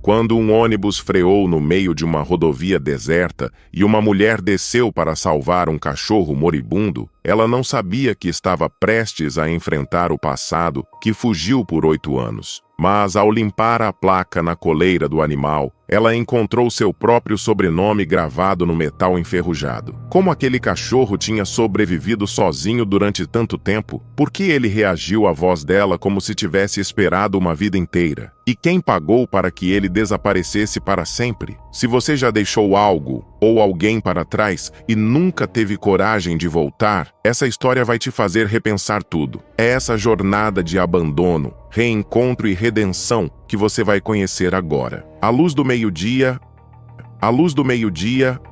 Quando um ônibus freou no meio de uma rodovia deserta e uma mulher desceu para salvar um cachorro moribundo, ela não sabia que estava prestes a enfrentar o passado que fugiu por 8 anos. Mas, ao limpar a placa na coleira do animal, ela encontrou seu próprio sobrenome gravado no metal enferrujado. Como aquele cachorro tinha sobrevivido sozinho durante tanto tempo? Por que ele reagiu à voz dela como se tivesse esperado uma vida inteira? E quem pagou para que ele desaparecesse para sempre? Se você já deixou algo ou alguém para trás e nunca teve coragem de voltar, essa história vai te fazer repensar tudo. É essa jornada de abandono, reencontro e redenção que você vai conhecer agora. A luz do meio-dia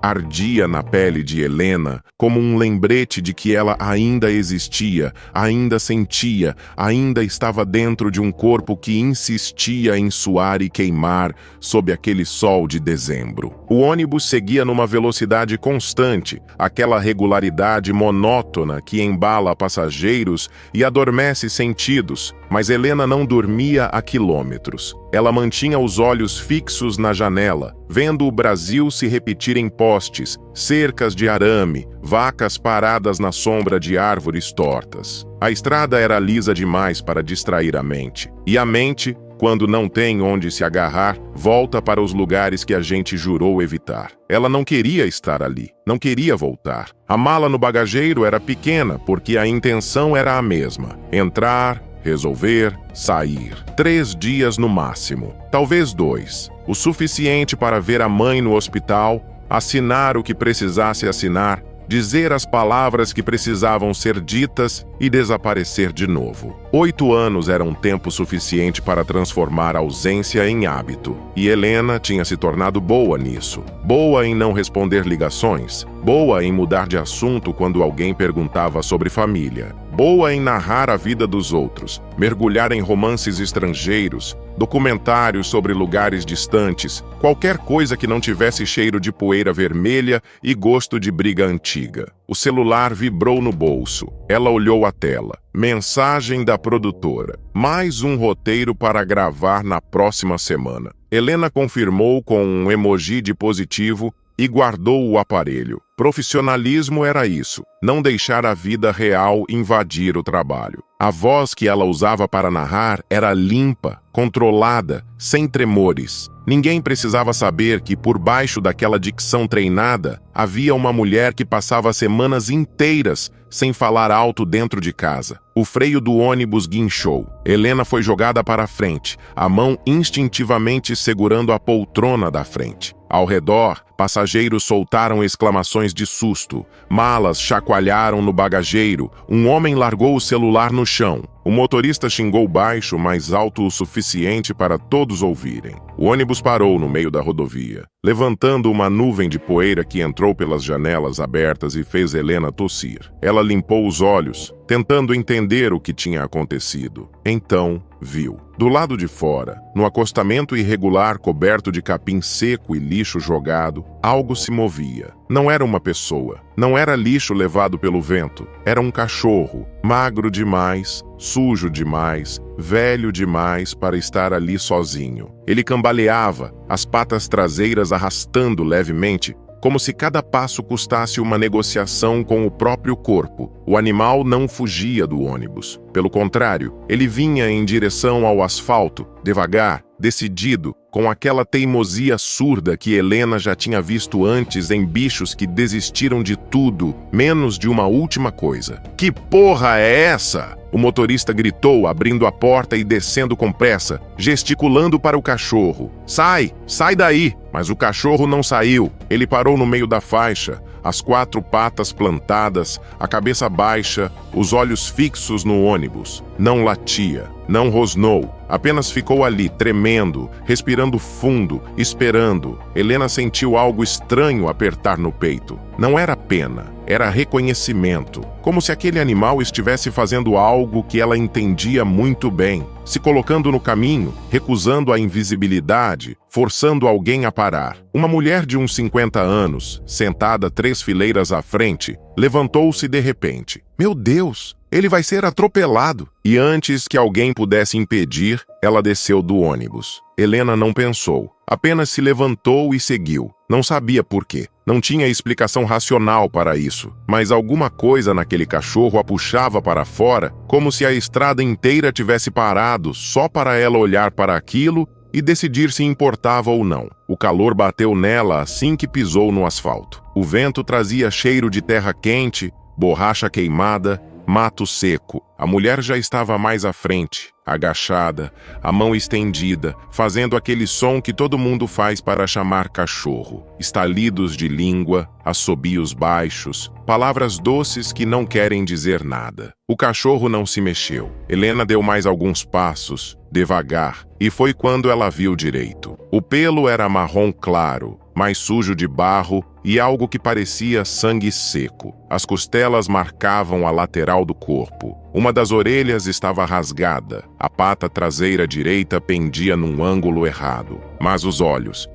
ardia na pele de Helena como um lembrete de que ela ainda existia, ainda sentia, ainda estava dentro de um corpo que insistia em suar e queimar sob aquele sol de dezembro. O ônibus seguia numa velocidade constante, aquela regularidade monótona que embala passageiros e adormece sentidos, mas Helena não dormia a quilômetros. Ela mantinha os olhos fixos na janela, vendo o Brasil se repetir em postes, cercas de arame, vacas paradas na sombra de árvores tortas. A estrada era lisa demais para distrair a mente. E a mente, quando não tem onde se agarrar, volta para os lugares que a gente jurou evitar. Ela não queria estar ali, não queria voltar. A mala no bagageiro era pequena, porque a intenção era a mesma: entrar, resolver, sair. 3 dias no máximo, talvez 2. O suficiente para ver a mãe no hospital, assinar o que precisasse assinar, dizer as palavras que precisavam ser ditas e desaparecer de novo. 8 anos era um tempo suficiente para transformar a ausência em hábito. E Helena tinha se tornado boa nisso. Boa em não responder ligações. Boa em mudar de assunto quando alguém perguntava sobre família. Boa em narrar a vida dos outros, mergulhar em romances estrangeiros, documentários sobre lugares distantes, qualquer coisa que não tivesse cheiro de poeira vermelha e gosto de briga antiga. O celular vibrou no bolso. Ela olhou a tela. Mensagem da produtora. Mais um roteiro para gravar na próxima semana. Helena confirmou com um emoji de positivo e guardou o aparelho. Profissionalismo era isso, não deixar a vida real invadir o trabalho. A voz que ela usava para narrar era limpa, controlada, sem tremores. Ninguém precisava saber que, por baixo daquela dicção treinada, havia uma mulher que passava semanas inteiras sem falar alto dentro de casa. O freio do ônibus guinchou. Helena foi jogada para a frente, a mão instintivamente segurando a poltrona da frente. Ao redor, passageiros soltaram exclamações de susto. Malas chacoalharam no bagageiro. Um homem largou o celular no chão. O motorista xingou baixo, mas alto o suficiente para todos ouvirem. O ônibus parou no meio da rodovia, levantando uma nuvem de poeira que entrou pelas janelas abertas e fez Helena tossir. Ela limpou os olhos, tentando entender o que tinha acontecido. Então, viu. Do lado de fora, no acostamento irregular coberto de capim seco e lixo jogado, algo se movia. Não era uma pessoa, não era lixo levado pelo vento, era um cachorro, magro demais, sujo demais, velho demais para estar ali sozinho. Ele cambaleava, as patas traseiras arrastando levemente, como se cada passo custasse uma negociação com o próprio corpo. O animal não fugia do ônibus. Pelo contrário, ele vinha em direção ao asfalto, devagar, decidido, com aquela teimosia surda que Helena já tinha visto antes em bichos que desistiram de tudo, menos de uma última coisa. "Que porra é essa?" O motorista gritou, abrindo a porta e descendo com pressa, gesticulando para o cachorro. Sai daí!" Mas o cachorro não saiu. Ele parou no meio da faixa, as 4 patas plantadas, a cabeça baixa, os olhos fixos no ônibus. Não latia, não rosnou, apenas ficou ali, tremendo, respirando fundo, esperando. Helena sentiu algo estranho apertar no peito. Não era pena, era reconhecimento. Como se aquele animal estivesse fazendo algo que ela entendia muito bem, se colocando no caminho, recusando a invisibilidade, forçando alguém a parar. Uma mulher de uns 50 anos, sentada 3 fileiras à frente, levantou-se de repente. Meu Deus! Ele vai ser atropelado! E antes que alguém pudesse impedir, ela desceu do ônibus. Helena não pensou. Apenas se levantou e seguiu. Não sabia por quê. Não tinha explicação racional para isso. Mas alguma coisa naquele cachorro a puxava para fora, como se a estrada inteira tivesse parado só para ela olhar para aquilo e decidir se importava ou não. O calor bateu nela assim que pisou no asfalto. O vento trazia cheiro de terra quente, borracha queimada, mato seco. A mulher já estava mais à frente, agachada, a mão estendida, fazendo aquele som que todo mundo faz para chamar cachorro. Estalidos de língua, assobios baixos, palavras doces que não querem dizer nada. O cachorro não se mexeu. Helena deu mais alguns passos, devagar, e foi quando ela viu direito. O pelo era marrom claro, mais sujo de barro e algo que parecia sangue seco. As costelas marcavam a lateral do corpo. Uma das orelhas estava rasgada. A pata traseira direita pendia num ângulo errado. Mas os olhos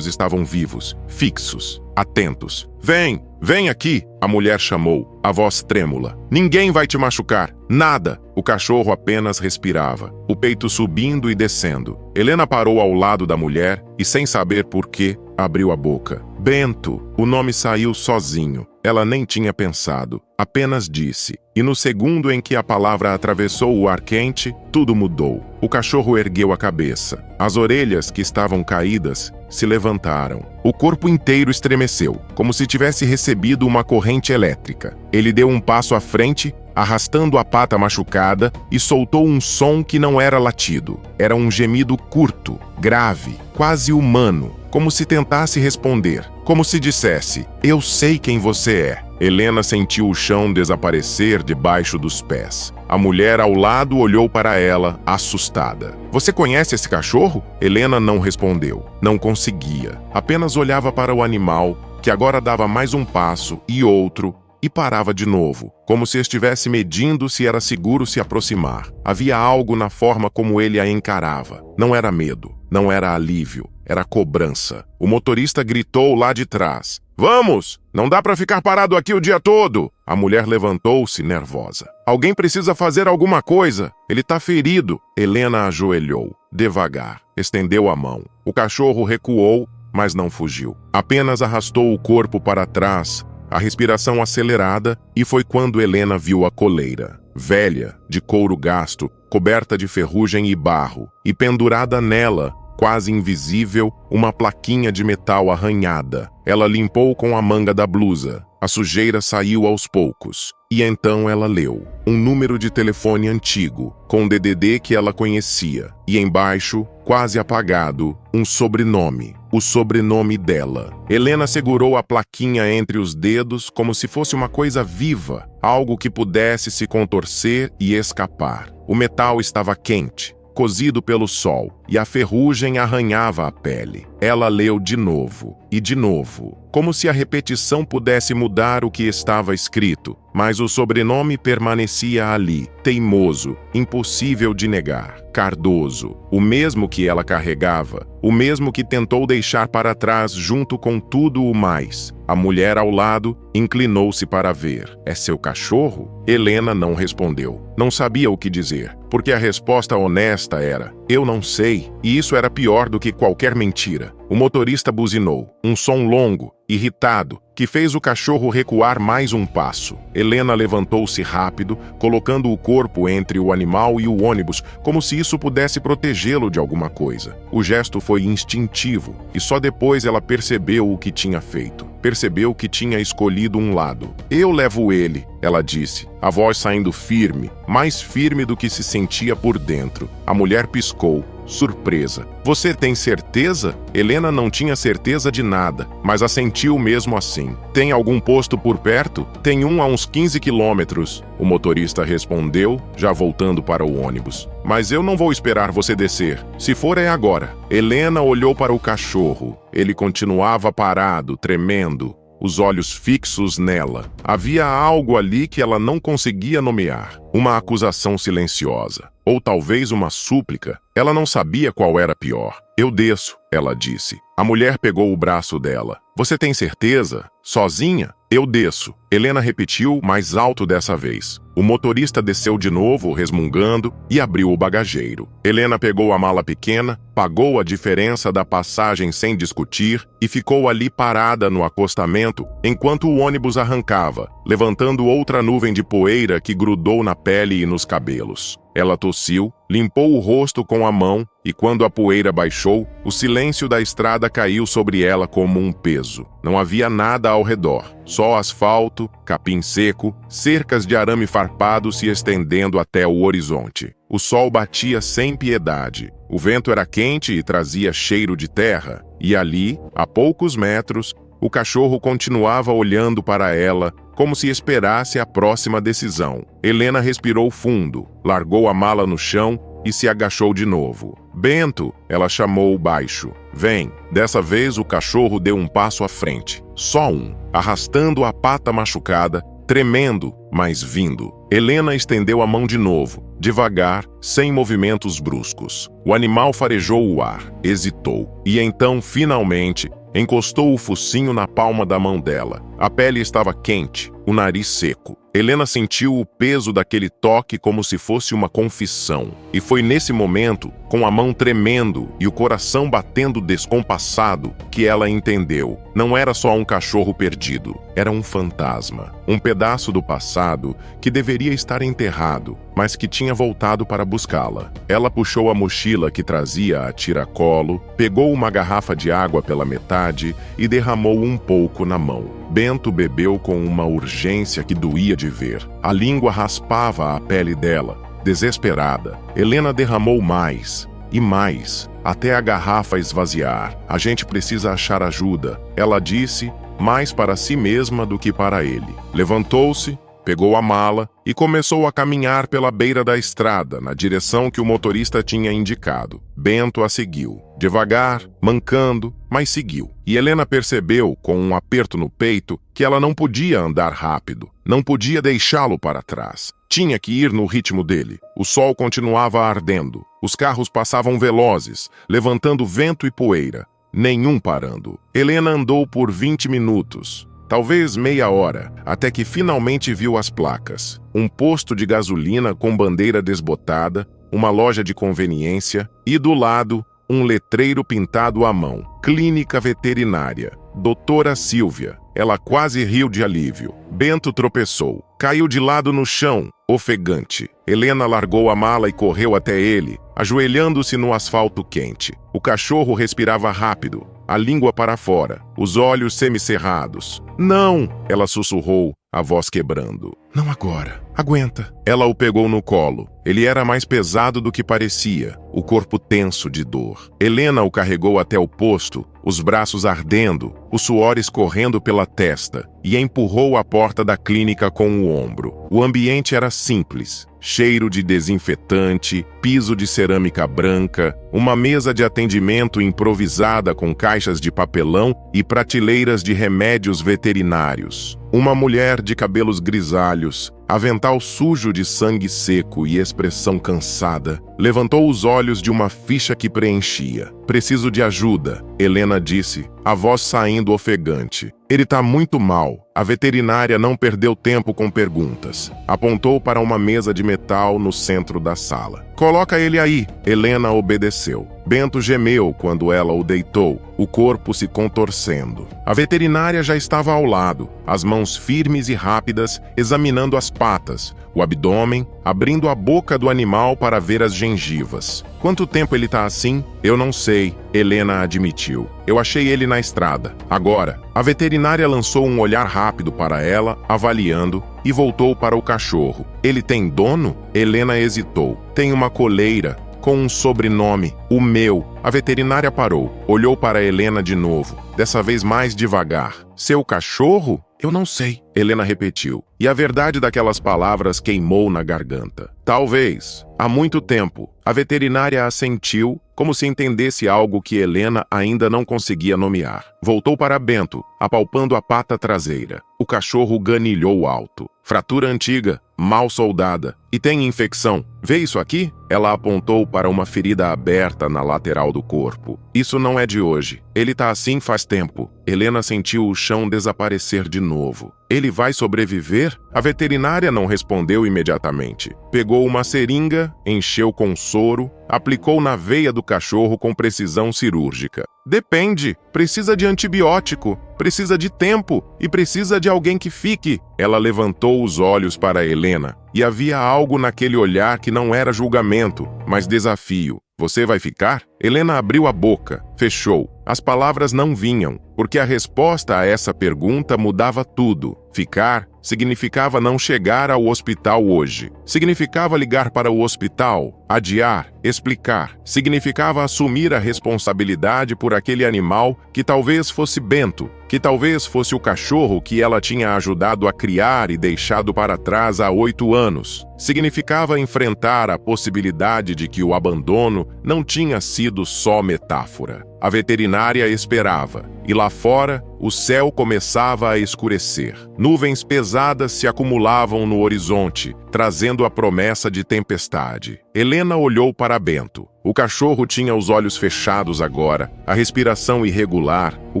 estavam vivos, fixos, atentos. "Vem, vem aqui!" a mulher chamou, a voz trêmula. "Ninguém vai te machucar, nada!" O cachorro apenas respirava, o peito subindo e descendo. Helena parou ao lado da mulher e, sem saber por quê, abriu a boca. Bento, o nome saiu sozinho. Ela nem tinha pensado, apenas disse. E no segundo em que a palavra atravessou o ar quente, tudo mudou. O cachorro ergueu a cabeça. As orelhas, que estavam caídas, se levantaram. O corpo inteiro estremeceu, como se tivesse recebido uma corrente elétrica. Ele deu um passo à frente, arrastando a pata machucada, e soltou um som que não era latido. Era um gemido curto, grave, quase humano, como se tentasse responder, como se dissesse: "Eu sei quem você é." Helena sentiu o chão desaparecer debaixo dos pés. A mulher ao lado olhou para ela, assustada. "Você conhece esse cachorro?" Helena não respondeu. Não conseguia. Apenas olhava para o animal, que agora dava mais um passo e outro, e parava de novo, como se estivesse medindo se era seguro se aproximar. Havia algo na forma como ele a encarava. Não era medo, não era alívio, era cobrança. O motorista gritou lá de trás: "Vamos! Não dá para ficar parado aqui o dia todo!" A mulher levantou-se, nervosa. "Alguém precisa fazer alguma coisa! Ele está ferido!" Helena ajoelhou, devagar, estendeu a mão. O cachorro recuou, mas não fugiu. Apenas arrastou o corpo para trás, a respiração acelerada, e foi quando Helena viu a coleira, velha, de couro gasto, coberta de ferrugem e barro, e pendurada nela, quase invisível, uma plaquinha de metal arranhada. Ela limpou com a manga da blusa. A sujeira saiu aos poucos. E então ela leu um número de telefone antigo, com um DDD que ela conhecia. E embaixo, quase apagado, um sobrenome. O sobrenome dela. Helena segurou a plaquinha entre os dedos como se fosse uma coisa viva, algo que pudesse se contorcer e escapar. O metal estava quente, cozido pelo sol, e a ferrugem arranhava a pele. Ela leu de novo, e de novo, como se a repetição pudesse mudar o que estava escrito, mas o sobrenome permanecia ali, teimoso, impossível de negar. Cardoso, o mesmo que ela carregava, o mesmo que tentou deixar para trás junto com tudo o mais. A mulher ao lado inclinou-se para ver. "É seu cachorro?" Helena não respondeu. Não sabia o que dizer, porque a resposta honesta era: "Eu não sei." E isso era pior do que qualquer mentira. O motorista buzinou, um som longo, irritado, que fez o cachorro recuar mais um passo. Helena levantou-se rápido, colocando o corpo entre o animal e o ônibus, como se isso pudesse protegê-lo de alguma coisa. O gesto foi instintivo, e só depois ela percebeu o que tinha feito. Percebeu que tinha escolhido um lado. "Eu levo ele", ela disse, a voz saindo firme, mais firme do que se sentia por dentro. A mulher piscou, surpresa. "Você tem certeza?" Helena não tinha certeza de nada, mas assentiu mesmo assim. "Tem algum posto por perto?" "Tem um a uns 15 quilômetros", o motorista respondeu, já voltando para o ônibus. "Mas eu não vou esperar você descer. Se for, é agora." Helena olhou para o cachorro. Ele continuava parado, tremendo, os olhos fixos nela. Havia algo ali que ela não conseguia nomear. Uma acusação silenciosa. Ou talvez uma súplica. Ela não sabia qual era pior. "Eu desço", ela disse. A mulher pegou o braço dela. "Você tem certeza? Sozinha?" "Eu desço", Helena repetiu mais alto dessa vez. O motorista desceu de novo, resmungando, e abriu o bagageiro. Helena pegou a mala pequena, pagou a diferença da passagem sem discutir e ficou ali parada no acostamento enquanto o ônibus arrancava, levantando outra nuvem de poeira que grudou na pele e nos cabelos. Ela tossiu, limpou o rosto com a mão e, quando a poeira baixou, o silêncio da estrada caiu sobre ela como um peso. Não havia nada ao redor, só asfalto, capim seco, cercas de arame farpado se estendendo até o horizonte. O sol batia sem piedade. O vento era quente e trazia cheiro de terra. E ali, a poucos metros, o cachorro continuava olhando para ela, como se esperasse a próxima decisão. Helena respirou fundo, largou a mala no chão e se agachou de novo. Bento, ela chamou baixo. Vem. Dessa vez o cachorro deu um passo à frente. Só um, arrastando a pata machucada, tremendo, mas vindo. Helena estendeu a mão de novo, devagar, sem movimentos bruscos. O animal farejou o ar, hesitou, e então, finalmente, encostou o focinho na palma da mão dela. A pele estava quente, o nariz seco. Helena sentiu o peso daquele toque como se fosse uma confissão. E foi nesse momento, com a mão tremendo e o coração batendo descompassado, que ela entendeu. Não era só um cachorro perdido, era um fantasma. Um pedaço do passado que deveria estar enterrado, mas que tinha voltado para buscá-la. Ela puxou a mochila que trazia a tiracolo, pegou uma garrafa de água pela metade e derramou um pouco na mão. Bento bebeu com uma urgência que doía de ver. A língua raspava a pele dela. Desesperada, Helena derramou mais e mais, até a garrafa esvaziar. A gente precisa achar ajuda, ela disse, mais para si mesma do que para ele. Levantou-se, pegou a mala e começou a caminhar pela beira da estrada, na direção que o motorista tinha indicado. Bento a seguiu, devagar, mancando, mas seguiu. E Helena percebeu, com um aperto no peito, que ela não podia andar rápido, não podia deixá-lo para trás. Tinha que ir no ritmo dele. O sol continuava ardendo. Os carros passavam velozes, levantando vento e poeira, nenhum parando. Helena andou por 20 minutos. Talvez meia hora, até que finalmente viu as placas. Um posto de gasolina com bandeira desbotada, uma loja de conveniência e, do lado, um letreiro pintado à mão. Clínica Veterinária. Doutora Silvia. Ela quase riu de alívio. Bento tropeçou. Caiu de lado no chão, ofegante. Helena largou a mala e correu até ele, ajoelhando-se no asfalto quente. O cachorro respirava rápido, a língua para fora, os olhos semicerrados. "Não!" ela sussurrou, a voz quebrando. "Não agora. Aguenta." Ela o pegou no colo. Ele era mais pesado do que parecia, o corpo tenso de dor. Helena o carregou até o posto, os braços ardendo, o suor escorrendo pela testa, e empurrou a porta da clínica com o ombro. O ambiente era simples. Cheiro de desinfetante, piso de cerâmica branca, uma mesa de atendimento improvisada com caixas de papelão e prateleiras de remédios veterinários. Uma mulher de cabelos grisalhos, avental sujo de sangue seco e expressão cansada, levantou os olhos de uma ficha que preenchia. "Preciso de ajuda", Helena disse, a voz saindo ofegante. "Ele tá muito mal." A veterinária não perdeu tempo com perguntas. Apontou para uma mesa de metal no centro da sala. "Coloca ele aí." Helena obedeceu. Bento gemeu quando ela o deitou, o corpo se contorcendo. A veterinária já estava ao lado, as mãos firmes e rápidas, examinando as patas, o abdômen, abrindo a boca do animal para ver as gengivas. "Quanto tempo ele tá assim?" "Eu não sei", Helena admitiu. "Eu achei ele na estrada. Agora." A veterinária lançou um olhar rápido para ela, avaliando, e voltou para o cachorro. "Ele tem dono?" Helena hesitou. "Tem uma coleira com um sobrenome, o meu." A veterinária parou, olhou para Helena de novo, dessa vez mais devagar. "Seu cachorro?" "Eu não sei", Helena repetiu, e a verdade daquelas palavras queimou na garganta. "Talvez. Há muito tempo." A veterinária assentiu, como se entendesse algo que Helena ainda não conseguia nomear. Voltou para Bento, apalpando a pata traseira. O cachorro ganilhou alto. "Fratura antiga, mal soldada. E tem infecção. Vê isso aqui?" Ela apontou para uma ferida aberta na lateral do corpo. Isso não é de hoje. Ele tá assim faz tempo. Helena sentiu o chão desaparecer de novo. Ele vai sobreviver? A veterinária não respondeu imediatamente. Pegou uma seringa, encheu com soro, aplicou na veia do cachorro com precisão cirúrgica. Depende. Precisa de antibiótico, precisa de tempo e precisa de alguém que fique. Ela levantou os olhos para Helena e havia algo naquele olhar que não era julgamento, mas desafio. Você vai ficar? Helena abriu a boca, fechou. As palavras não vinham, porque a resposta a essa pergunta mudava tudo. Ficar significava não chegar ao hospital hoje. Significava ligar para o hospital, adiar, explicar. Significava assumir a responsabilidade por aquele animal que talvez fosse Bento, que talvez fosse o cachorro que ela tinha ajudado a criar e deixado para trás há 8 anos. Significava enfrentar a possibilidade de que o abandono não tinha sido só metáfora. A veterinária esperava, e lá fora, o céu começava a escurecer. Nuvens pesadas se acumulavam no horizonte, trazendo a promessa de tempestade. Helena olhou para Bento. O cachorro tinha os olhos fechados agora, a respiração irregular, o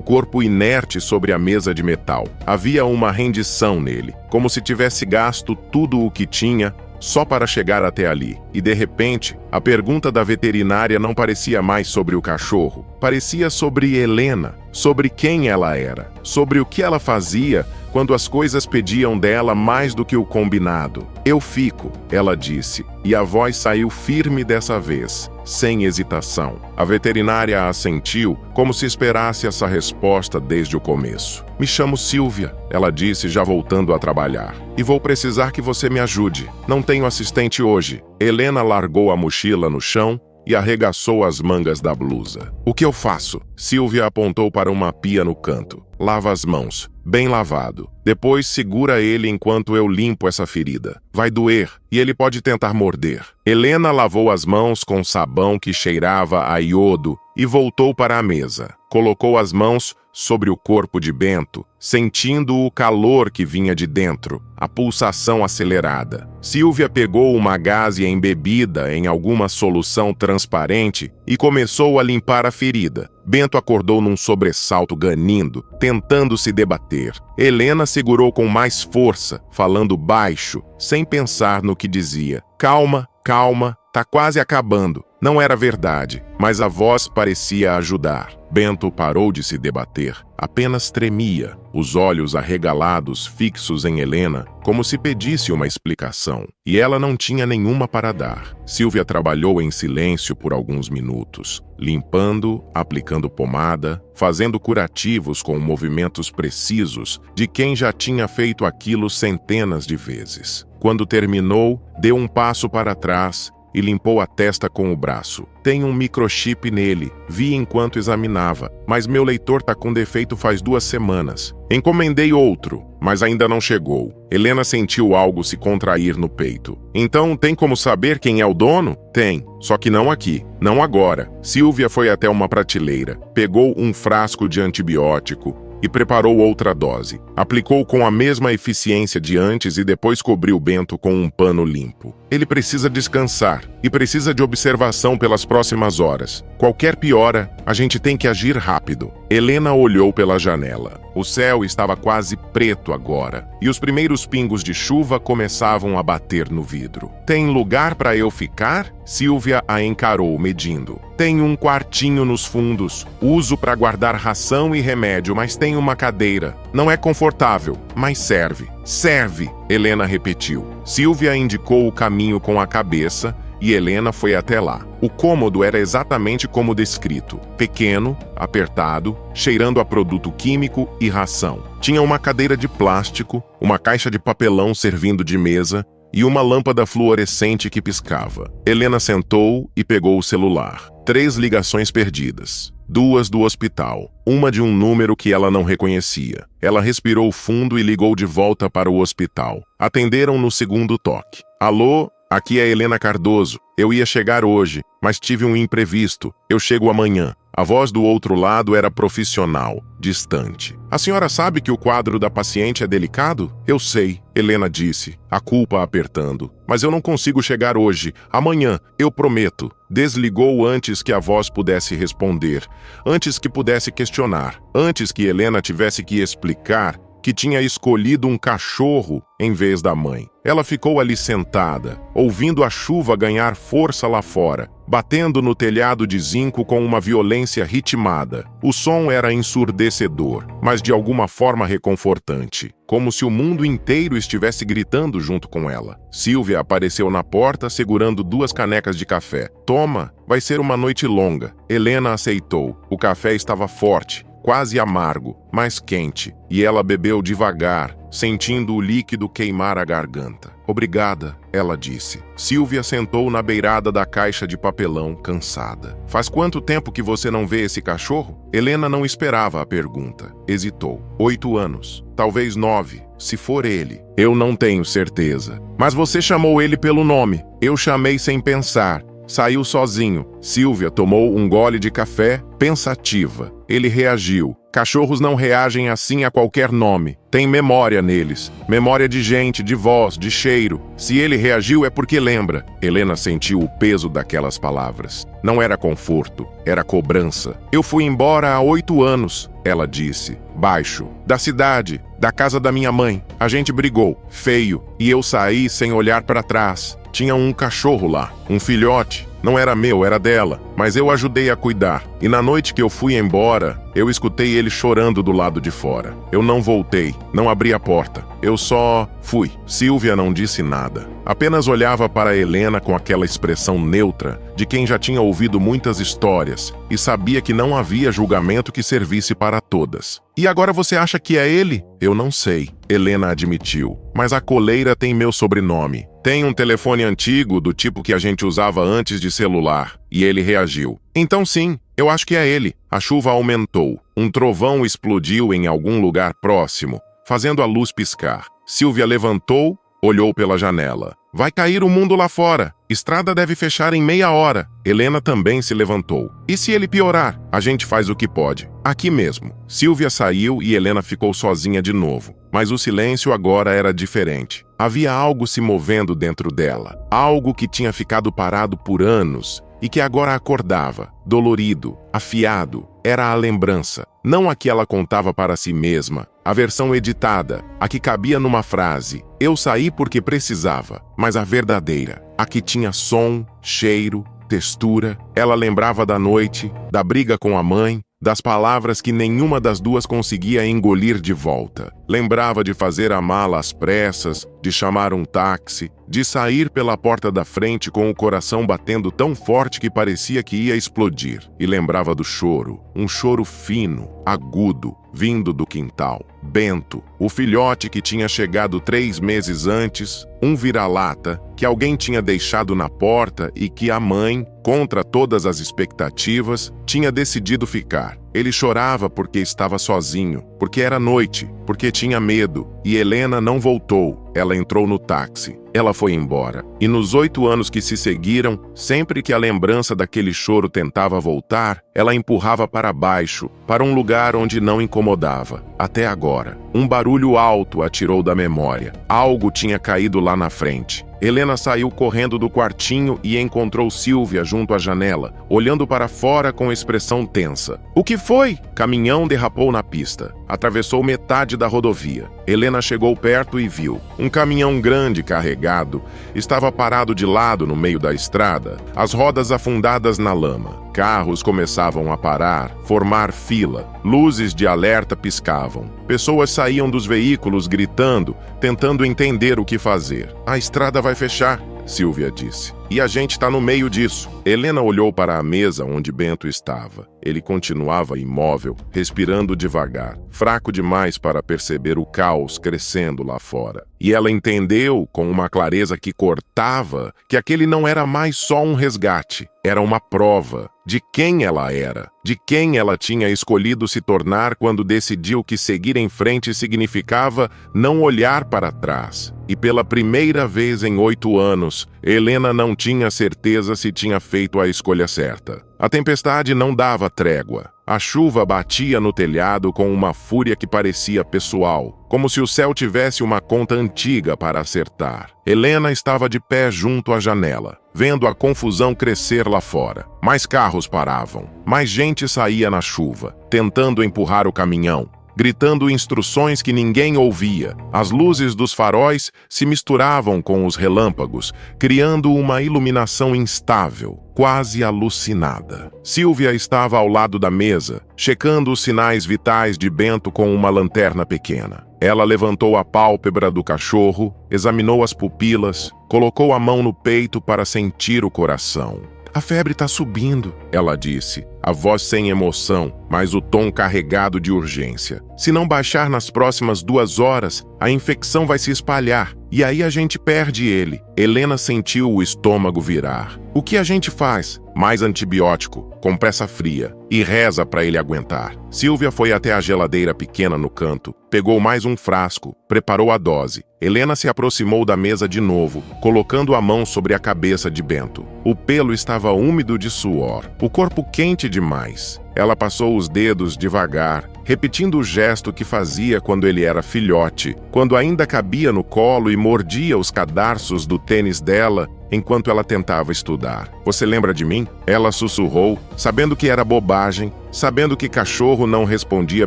corpo inerte sobre a mesa de metal. Havia uma rendição nele, como se tivesse gasto tudo o que tinha só para chegar até ali. E de repente, a pergunta da veterinária não parecia mais sobre o cachorro. Parecia sobre Helena, sobre quem ela era, sobre o que ela fazia quando as coisas pediam dela mais do que o combinado. Eu fico, ela disse, e a voz saiu firme dessa vez, sem hesitação. A veterinária assentiu, como se esperasse essa resposta desde o começo. Me chamo Silvia, ela disse, já voltando a trabalhar. E vou precisar que você me ajude. Não tenho assistente hoje. Helena largou a mochila no chão e arregaçou as mangas da blusa. O que eu faço? Silvia apontou para uma pia no canto. Lava as mãos. Bem lavado. Depois segura ele enquanto eu limpo essa ferida. Vai doer e ele pode tentar morder. Helena lavou as mãos com sabão que cheirava a iodo e voltou para a mesa. Colocou as mãos sobre o corpo de Bento, sentindo o calor que vinha de dentro, a pulsação acelerada. Silvia pegou uma gaze embebida em alguma solução transparente e começou a limpar a ferida. Bento acordou num sobressalto ganindo, tentando se debater. Helena segurou com mais força, falando baixo, sem pensar no que dizia. Calma, calma, tá quase acabando. Não era verdade, mas a voz parecia ajudar. Bento parou de se debater, apenas tremia, os olhos arregalados fixos em Helena, como se pedisse uma explicação. E ela não tinha nenhuma para dar. Silvia trabalhou em silêncio por alguns minutos, limpando, aplicando pomada, fazendo curativos com movimentos precisos de quem já tinha feito aquilo centenas de vezes. Quando terminou, deu um passo para trás e limpou a testa com o braço. Tem um microchip nele, vi enquanto examinava, mas meu leitor tá com defeito faz 2 semanas. Encomendei outro, mas ainda não chegou. Helena sentiu algo se contrair no peito. Então, tem como saber quem é o dono? Tem, só que não aqui, não agora. Silvia foi até uma prateleira, pegou um frasco de antibiótico e preparou outra dose. Aplicou com a mesma eficiência de antes e depois cobriu Bento com um pano limpo. Ele precisa descansar e precisa de observação pelas próximas horas. Qualquer piora, a gente tem que agir rápido. Helena olhou pela janela. O céu estava quase preto agora, e os primeiros pingos de chuva começavam a bater no vidro. Tem lugar para eu ficar? Silvia a encarou, medindo. Tem um quartinho nos fundos. Uso para guardar ração e remédio, mas tem uma cadeira. Não é confortável, mas serve. Serve, Helena repetiu. Silvia indicou o caminho com a cabeça e Helena foi até lá. O cômodo era exatamente como descrito. Pequeno, apertado, cheirando a produto químico e ração. Tinha uma cadeira de plástico, uma caixa de papelão servindo de mesa e uma lâmpada fluorescente que piscava. Helena sentou e pegou o celular. 3 ligações perdidas. 2 do hospital. Uma de um número que ela não reconhecia. Ela respirou fundo e ligou de volta para o hospital. Atenderam no segundo toque. Alô? Aqui é Helena Cardoso. Eu ia chegar hoje, mas tive um imprevisto. Eu chego amanhã. A voz do outro lado era profissional, distante. A senhora sabe que o quadro da paciente é delicado? Eu sei, Helena disse, a culpa apertando. Mas eu não consigo chegar hoje. Amanhã, eu prometo. Desligou antes que a voz pudesse responder, antes que pudesse questionar, antes que Helena tivesse que explicar que tinha escolhido um cachorro em vez da mãe. Ela ficou ali sentada, ouvindo a chuva ganhar força lá fora, batendo no telhado de zinco com uma violência ritmada. O som era ensurdecedor, mas de alguma forma reconfortante, como se o mundo inteiro estivesse gritando junto com ela. Silvia apareceu na porta segurando 2 canecas de café. Toma, vai ser uma noite longa. Helena aceitou. O café estava forte, quase amargo, mas quente, e ela bebeu devagar, sentindo o líquido queimar a garganta. Obrigada, ela disse. Silvia sentou na beirada da caixa de papelão, cansada. Faz quanto tempo que você não vê esse cachorro? Helena não esperava a pergunta. Hesitou. 8 anos, talvez 9, se for ele. Eu não tenho certeza. Mas você chamou ele pelo nome. Eu chamei sem pensar. Saiu sozinho. Silvia tomou um gole de café, pensativa. Ele reagiu. Cachorros não reagem assim a qualquer nome. Tem memória neles. Memória de gente, de voz, de cheiro. Se ele reagiu é porque lembra. Helena sentiu o peso daquelas palavras. Não era conforto, era cobrança. Eu fui embora há 8 anos, ela disse, baixo. Da cidade, da casa da minha mãe. A gente brigou, feio, e eu saí sem olhar para trás. Tinha um cachorro lá, um filhote. Não era meu, era dela, mas eu ajudei a cuidar. E na noite que eu fui embora, eu escutei ele chorando do lado de fora. Eu não voltei, não abri a porta. Eu só fui. Silvia não disse nada. Apenas olhava para Helena com aquela expressão neutra de quem já tinha ouvido muitas histórias e sabia que não havia julgamento que servisse para todas. E agora você acha que é ele? Eu não sei, Helena admitiu. Mas a coleira tem meu sobrenome. Tem um telefone antigo do tipo que a gente usava antes de celular. E ele reagiu. Então sim, eu acho que é ele. A chuva aumentou. Um trovão explodiu em algum lugar próximo, fazendo a luz piscar. Silvia levantou, olhou pela janela. Vai cair o mundo lá fora. Estrada deve fechar em meia hora. Helena também se levantou. E se ele piorar? A gente faz o que pode. Aqui mesmo. Silvia saiu e Helena ficou sozinha de novo. Mas o silêncio agora era diferente. Havia algo se movendo dentro dela. Algo que tinha ficado parado por anos e que agora acordava, dolorido, afiado. Era a lembrança, não a que ela contava para si mesma, a versão editada, a que cabia numa frase. Eu saí porque precisava, mas a verdadeira, a que tinha som, cheiro, textura. Ela lembrava da noite, da briga com a mãe, das palavras que nenhuma das duas conseguia engolir de volta. Lembrava de fazer a mala às pressas, de chamar um táxi, de sair pela porta da frente com o coração batendo tão forte que parecia que ia explodir. E lembrava do choro, um choro fino, agudo, vindo do quintal. Bento, o filhote que tinha chegado 3 meses antes, um vira-lata que alguém tinha deixado na porta e que a mãe, contra todas as expectativas, tinha decidido ficar. Ele chorava porque estava sozinho, porque era noite, porque tinha medo, e Helena não voltou. Ela entrou no táxi. Ela foi embora. E nos 8 anos que se seguiram, sempre que a lembrança daquele choro tentava voltar, ela empurrava para baixo, para um lugar onde não incomodava. Até agora, um barulho alto a tirou da memória. Algo tinha caído lá na frente. Helena saiu correndo do quartinho e encontrou Silvia junto à janela, olhando para fora com expressão tensa. O que foi? Caminhão derrapou na pista. Atravessou metade da rodovia. Helena chegou perto e viu. Um caminhão grande carregado estava parado de lado no meio da estrada, as rodas afundadas na lama. Carros começavam a parar, formar fila. Luzes de alerta piscavam. Pessoas saíam dos veículos gritando, tentando entender o que fazer. A estrada vai fechar, Silvia disse. E a gente está no meio disso. Helena olhou para a mesa onde Bento estava. Ele continuava imóvel, respirando devagar, fraco demais para perceber o caos crescendo lá fora. E ela entendeu, com uma clareza que cortava, que aquele não era mais só um resgate. Era uma prova de quem ela era, de quem ela tinha escolhido se tornar quando decidiu que seguir em frente significava não olhar para trás. E pela primeira vez em 8 anos, Helena não tinha certeza se tinha feito a escolha certa. A tempestade não dava trégua. A chuva batia no telhado com uma fúria que parecia pessoal, como se o céu tivesse uma conta antiga para acertar. Helena estava de pé junto à janela, vendo a confusão crescer lá fora. Mais carros paravam, mais gente saía na chuva, tentando empurrar o caminhão, gritando instruções que ninguém ouvia. As luzes dos faróis se misturavam com os relâmpagos, criando uma iluminação instável, quase alucinada. Silvia estava ao lado da mesa, checando os sinais vitais de Bento com uma lanterna pequena. Ela levantou a pálpebra do cachorro, examinou as pupilas, colocou a mão no peito para sentir o coração. "A febre está subindo", ela disse, a voz sem emoção, mas o tom carregado de urgência. "Se não baixar nas próximas 2 horas, a infecção vai se espalhar, e aí a gente perde ele." Helena sentiu o estômago virar. "O que a gente faz?" "Mais antibiótico, compressa fria, e reza para ele aguentar." Silvia foi até a geladeira pequena no canto, pegou mais um frasco, preparou a dose. Helena se aproximou da mesa de novo, colocando a mão sobre a cabeça de Bento. O pelo estava úmido de suor, o corpo quente demais. Ela passou os dedos devagar, repetindo o gesto que fazia quando ele era filhote, quando ainda cabia no colo e mordia os cadarços do tênis dela enquanto ela tentava estudar. "Você lembra de mim?" Ela sussurrou, sabendo que era bobagem, sabendo que cachorro não respondia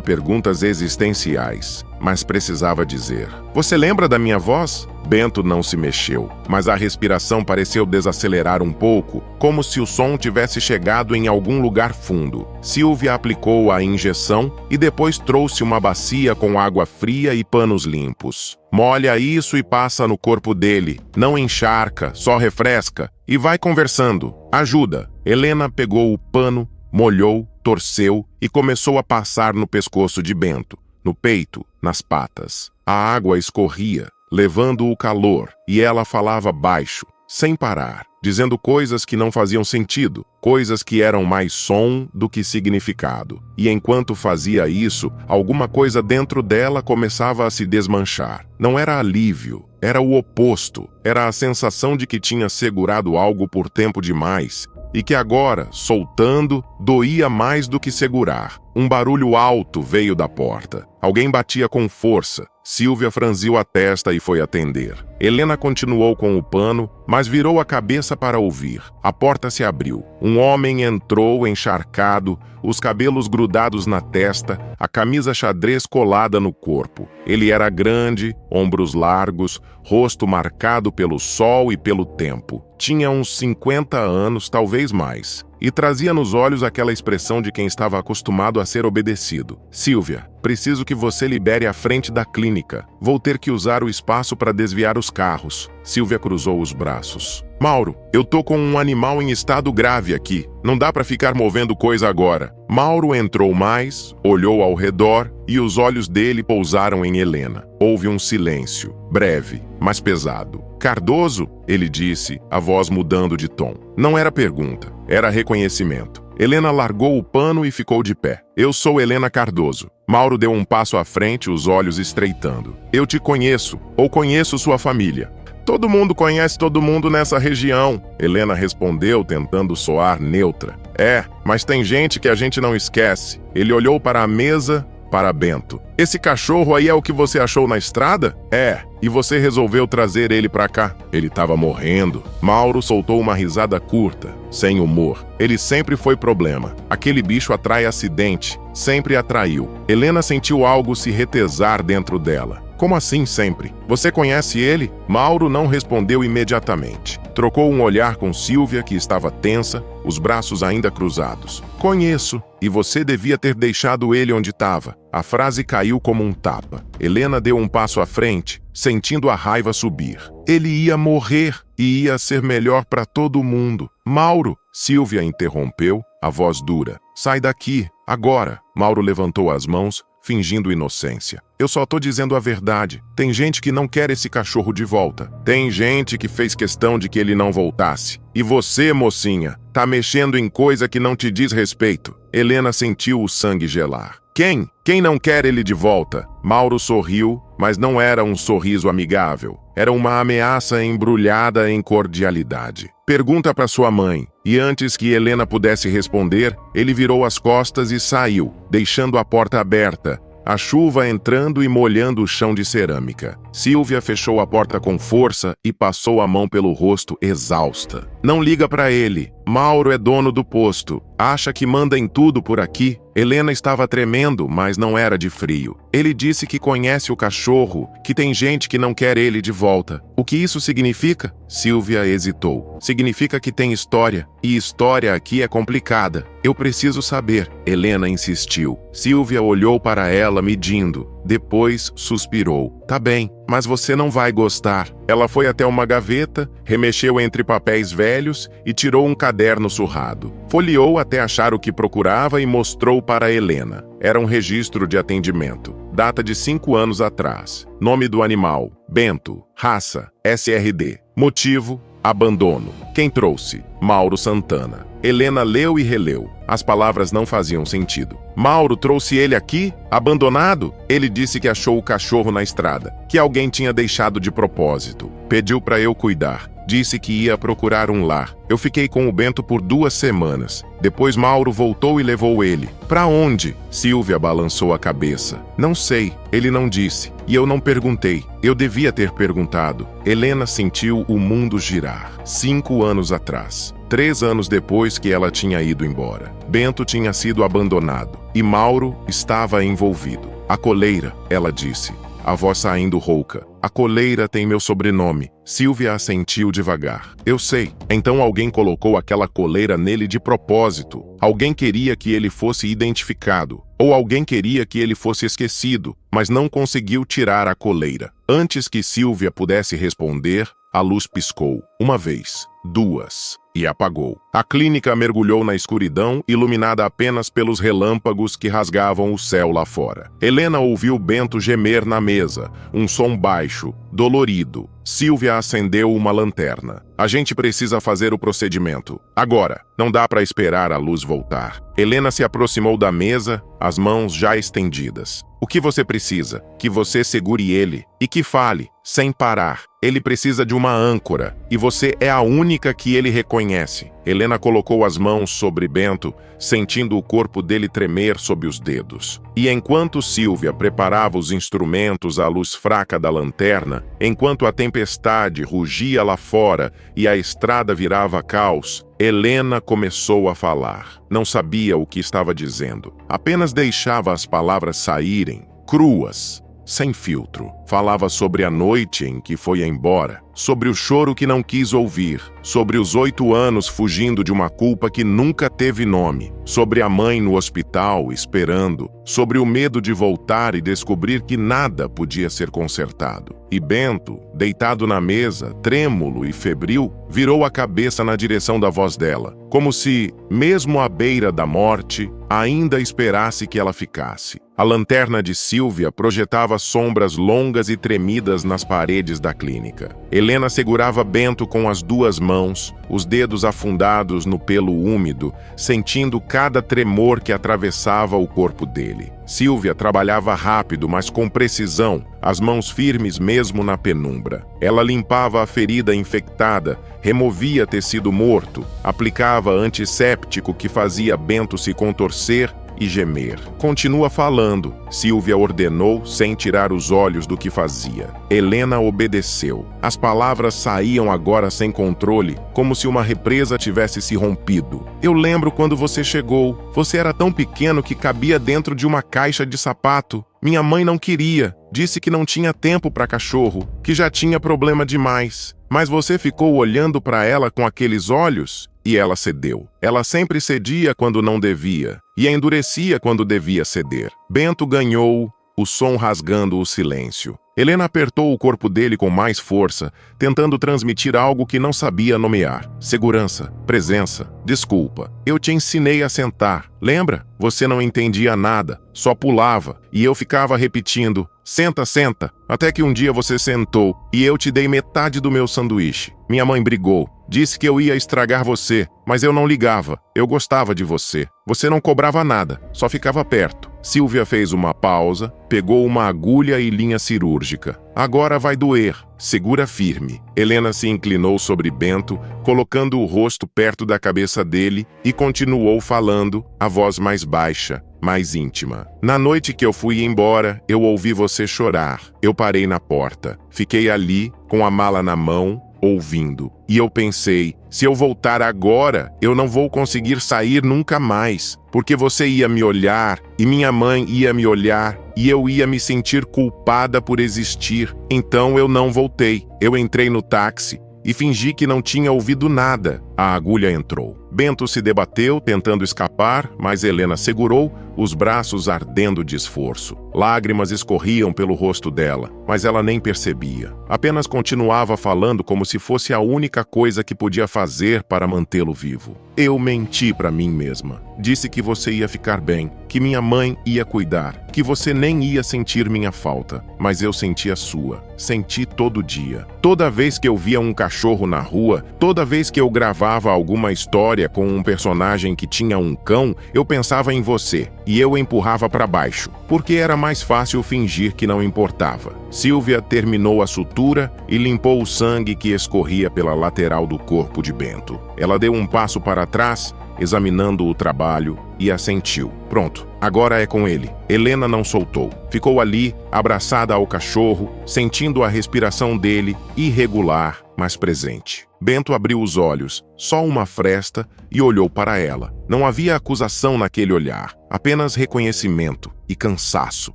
perguntas existenciais, mas precisava dizer. "Você lembra da minha voz?" Bento não se mexeu, mas a respiração pareceu desacelerar um pouco, como se o som tivesse chegado em algum lugar fundo. Silvia aplicou a injeção e depois trouxe uma bacia com água fria e panos limpos. "Molha isso e passa no corpo dele. Não encharca, só refresca. E vai conversando. Ajuda." Helena pegou o pano, molhou, torceu e começou a passar no pescoço de Bento, no peito, nas patas. A água escorria, levando o calor, e ela falava baixo, sem parar, dizendo coisas que não faziam sentido, coisas que eram mais som do que significado. E enquanto fazia isso, alguma coisa dentro dela começava a se desmanchar. Não era alívio, era o oposto. Era a sensação de que tinha segurado algo por tempo demais, e que agora, soltando, doía mais do que segurar. Um barulho alto veio da porta. Alguém batia com força. Silvia franziu a testa e foi atender. Helena continuou com o pano, mas virou a cabeça para ouvir. A porta se abriu. Um homem entrou encharcado, os cabelos grudados na testa, a camisa xadrez colada no corpo. Ele era grande, ombros largos, rosto marcado pelo sol e pelo tempo. Tinha uns 50 anos, talvez mais, e trazia nos olhos aquela expressão de quem estava acostumado a ser obedecido. "Silvia, preciso que você libere a frente da clínica. Vou ter que usar o espaço para desviar os carros." Silvia cruzou os braços. "Mauro, eu tô com um animal em estado grave aqui. Não dá para ficar movendo coisa agora." Mauro entrou mais, olhou ao redor e os olhos dele pousaram em Helena. Houve um silêncio, breve, mas pesado. "Cardoso?" ele disse, a voz mudando de tom. Não era pergunta, era reconhecimento. Helena largou o pano e ficou de pé. "Eu sou Helena Cardoso." Mauro deu um passo à frente, os olhos estreitando. "Eu te conheço, ou conheço sua família." "Todo mundo conhece todo mundo nessa região," Helena respondeu, tentando soar neutra. "É, mas tem gente que a gente não esquece." Ele olhou para a mesa, para Bento. "Esse cachorro aí é o que você achou na estrada?" "É, e você resolveu trazer ele pra cá." "Ele estava morrendo." Mauro soltou uma risada curta, sem humor. "Ele sempre foi problema. Aquele bicho atrai acidente, sempre atraiu." Helena sentiu algo se retesar dentro dela. "Como assim sempre? Você conhece ele?" Mauro não respondeu imediatamente. Trocou um olhar com Silvia, que estava tensa, os braços ainda cruzados. "Conheço, e você devia ter deixado ele onde estava." A frase caiu como um tapa. Helena deu um passo à frente, sentindo a raiva subir. Ele ia morrer e ia ser melhor para todo mundo. "Mauro!" Silvia interrompeu, a voz dura. "Sai daqui, agora!" Mauro levantou as mãos, fingindo inocência. "Eu só tô dizendo a verdade. Tem gente que não quer esse cachorro de volta. Tem gente que fez questão de que ele não voltasse. E você, mocinha, tá mexendo em coisa que não te diz respeito." Helena sentiu o sangue gelar. Quem? Quem não quer ele de volta? Mauro sorriu, mas não era um sorriso amigável. Era uma ameaça embrulhada em cordialidade. Pergunta para sua mãe. E antes que Helena pudesse responder, ele virou as costas e saiu, deixando a porta aberta, a chuva entrando e molhando o chão de cerâmica. Silvia fechou a porta com força e passou a mão pelo rosto, exausta. Não liga para ele. Mauro é dono do posto. Acha que manda em tudo por aqui? Helena estava tremendo, mas não era de frio. Ele disse que conhece o cachorro, que tem gente que não quer ele de volta. O que isso significa? Silvia hesitou. Significa que tem história, e história aqui é complicada. Eu preciso saber. Helena insistiu. Silvia olhou para ela, medindo. Depois suspirou. Tá bem, mas você não vai gostar. Ela foi até uma gaveta, remexeu entre papéis velhos e tirou um caderno surrado. Folheou até achar o que procurava e mostrou para Helena. Era um registro de atendimento. Data de 5 anos atrás. Nome do animal: Bento. Raça: SRD. Motivo: abandono. Quem trouxe? Mauro Santana. Helena leu e releu. As palavras não faziam sentido. Mauro trouxe ele aqui? Abandonado? Ele disse que achou o cachorro na estrada, que alguém tinha deixado de propósito. Pediu para eu cuidar. Disse que ia procurar um lar. Eu fiquei com o Bento por 2 semanas. Depois Mauro voltou e levou ele. Pra onde? Silvia balançou a cabeça. Não sei. Ele não disse. E eu não perguntei. Eu devia ter perguntado. Helena sentiu o mundo girar. 5 anos atrás. 3 anos depois que ela tinha ido embora. Bento tinha sido abandonado. E Mauro estava envolvido. A coleira, ela disse. A voz saindo rouca. A coleira tem meu sobrenome. Silvia assentiu devagar. Eu sei. Então alguém colocou aquela coleira nele de propósito. Alguém queria que ele fosse identificado. Ou alguém queria que ele fosse esquecido, mas não conseguiu tirar a coleira. Antes que Silvia pudesse responder, a luz piscou. 1 vez, 2, e apagou. A clínica mergulhou na escuridão, iluminada apenas pelos relâmpagos que rasgavam o céu lá fora. Helena ouviu Bento gemer na mesa, um som baixo, dolorido. Silvia acendeu uma lanterna. A gente precisa fazer o procedimento. Agora, não dá para esperar a luz voltar. Helena se aproximou da mesa, as mãos já estendidas. O que você precisa? Que você segure ele e que fale, sem parar. Ele precisa de uma âncora, e você é a única que ele reconhece. Helena colocou as mãos sobre Bento, sentindo o corpo dele tremer sob os dedos. E enquanto Silvia preparava os instrumentos à luz fraca da lanterna, enquanto a tempestade rugia lá fora e a estrada virava caos, Helena começou a falar. Não sabia o que estava dizendo. Apenas deixava as palavras saírem, cruas, sem filtro. Falava sobre a noite em que foi embora, sobre o choro que não quis ouvir, sobre os 8 anos fugindo de uma culpa que nunca teve nome, sobre a mãe no hospital esperando, sobre o medo de voltar e descobrir que nada podia ser consertado. E Bento, deitado na mesa, trêmulo e febril, virou a cabeça na direção da voz dela, como se, mesmo à beira da morte, ainda esperasse que ela ficasse. A lanterna de Silvia projetava sombras longas e tremidas nas paredes da clínica. Helena segurava Bento com as 2 mãos, os dedos afundados no pelo úmido, sentindo cada tremor que atravessava o corpo dele. Silvia trabalhava rápido, mas com precisão, as mãos firmes mesmo na penumbra. Ela limpava a ferida infectada, removia tecido morto, aplicava antisséptico que fazia Bento se contorcer e gemer. Continua falando, Silvia ordenou sem tirar os olhos do que fazia. Helena obedeceu. As palavras saíam agora sem controle, como se uma represa tivesse se rompido. Eu lembro quando você chegou. Você era tão pequeno que cabia dentro de uma caixa de sapato. Minha mãe não queria. Disse que não tinha tempo para cachorro, que já tinha problema demais. Mas você ficou olhando para ela com aqueles olhos? E ela cedeu. Ela sempre cedia quando não devia, e endurecia quando devia ceder. Bento ganhou, o som rasgando o silêncio. Helena apertou o corpo dele com mais força, tentando transmitir algo que não sabia nomear. Segurança, presença, desculpa. Eu te ensinei a sentar. Lembra? Você não entendia nada, só pulava. E eu ficava repetindo, senta, senta. Até que um dia você sentou e eu te dei metade do meu sanduíche. Minha mãe brigou. Disse que eu ia estragar você, mas eu não ligava. Eu gostava de você. Você não cobrava nada, só ficava perto. Silvia fez uma pausa, pegou uma agulha e linha cirúrgica. Agora vai doer. Segura firme. Helena se inclinou sobre Bento, colocando o rosto perto da cabeça dele e continuou falando, a voz mais baixa, mais íntima. Na noite que eu fui embora, eu ouvi você chorar. Eu parei na porta. Fiquei ali, com a mala na mão, ouvindo. E eu pensei, se eu voltar agora, eu não vou conseguir sair nunca mais, porque você ia me olhar, e minha mãe ia me olhar, e eu ia me sentir culpada por existir. Então eu não voltei. Eu entrei no táxi e fingi que não tinha ouvido nada. A agulha entrou. Bento se debateu, tentando escapar, mas Helena segurou, os braços ardendo de esforço. Lágrimas escorriam pelo rosto dela, mas ela nem percebia. Apenas continuava falando como se fosse a única coisa que podia fazer para mantê-lo vivo. Eu menti para mim mesma. Disse que você ia ficar bem, que minha mãe ia cuidar, que você nem ia sentir minha falta. Mas eu senti a sua. Senti todo dia. Toda vez que eu via um cachorro na rua, toda vez que eu gravava alguma história com um personagem que tinha um cão, eu pensava em você, e eu empurrava para baixo, porque era mais fácil fingir que não importava. Silvia terminou a sutura e limpou o sangue que escorria pela lateral do corpo de Bento. Ela deu um passo para trás, examinando o trabalho, e assentiu. Pronto, agora é com ele. Helena não soltou. Ficou ali, abraçada ao cachorro, sentindo a respiração dele, irregular, mas presente. Bento abriu os olhos, só uma fresta, e olhou para ela. Não havia acusação naquele olhar, apenas reconhecimento e cansaço.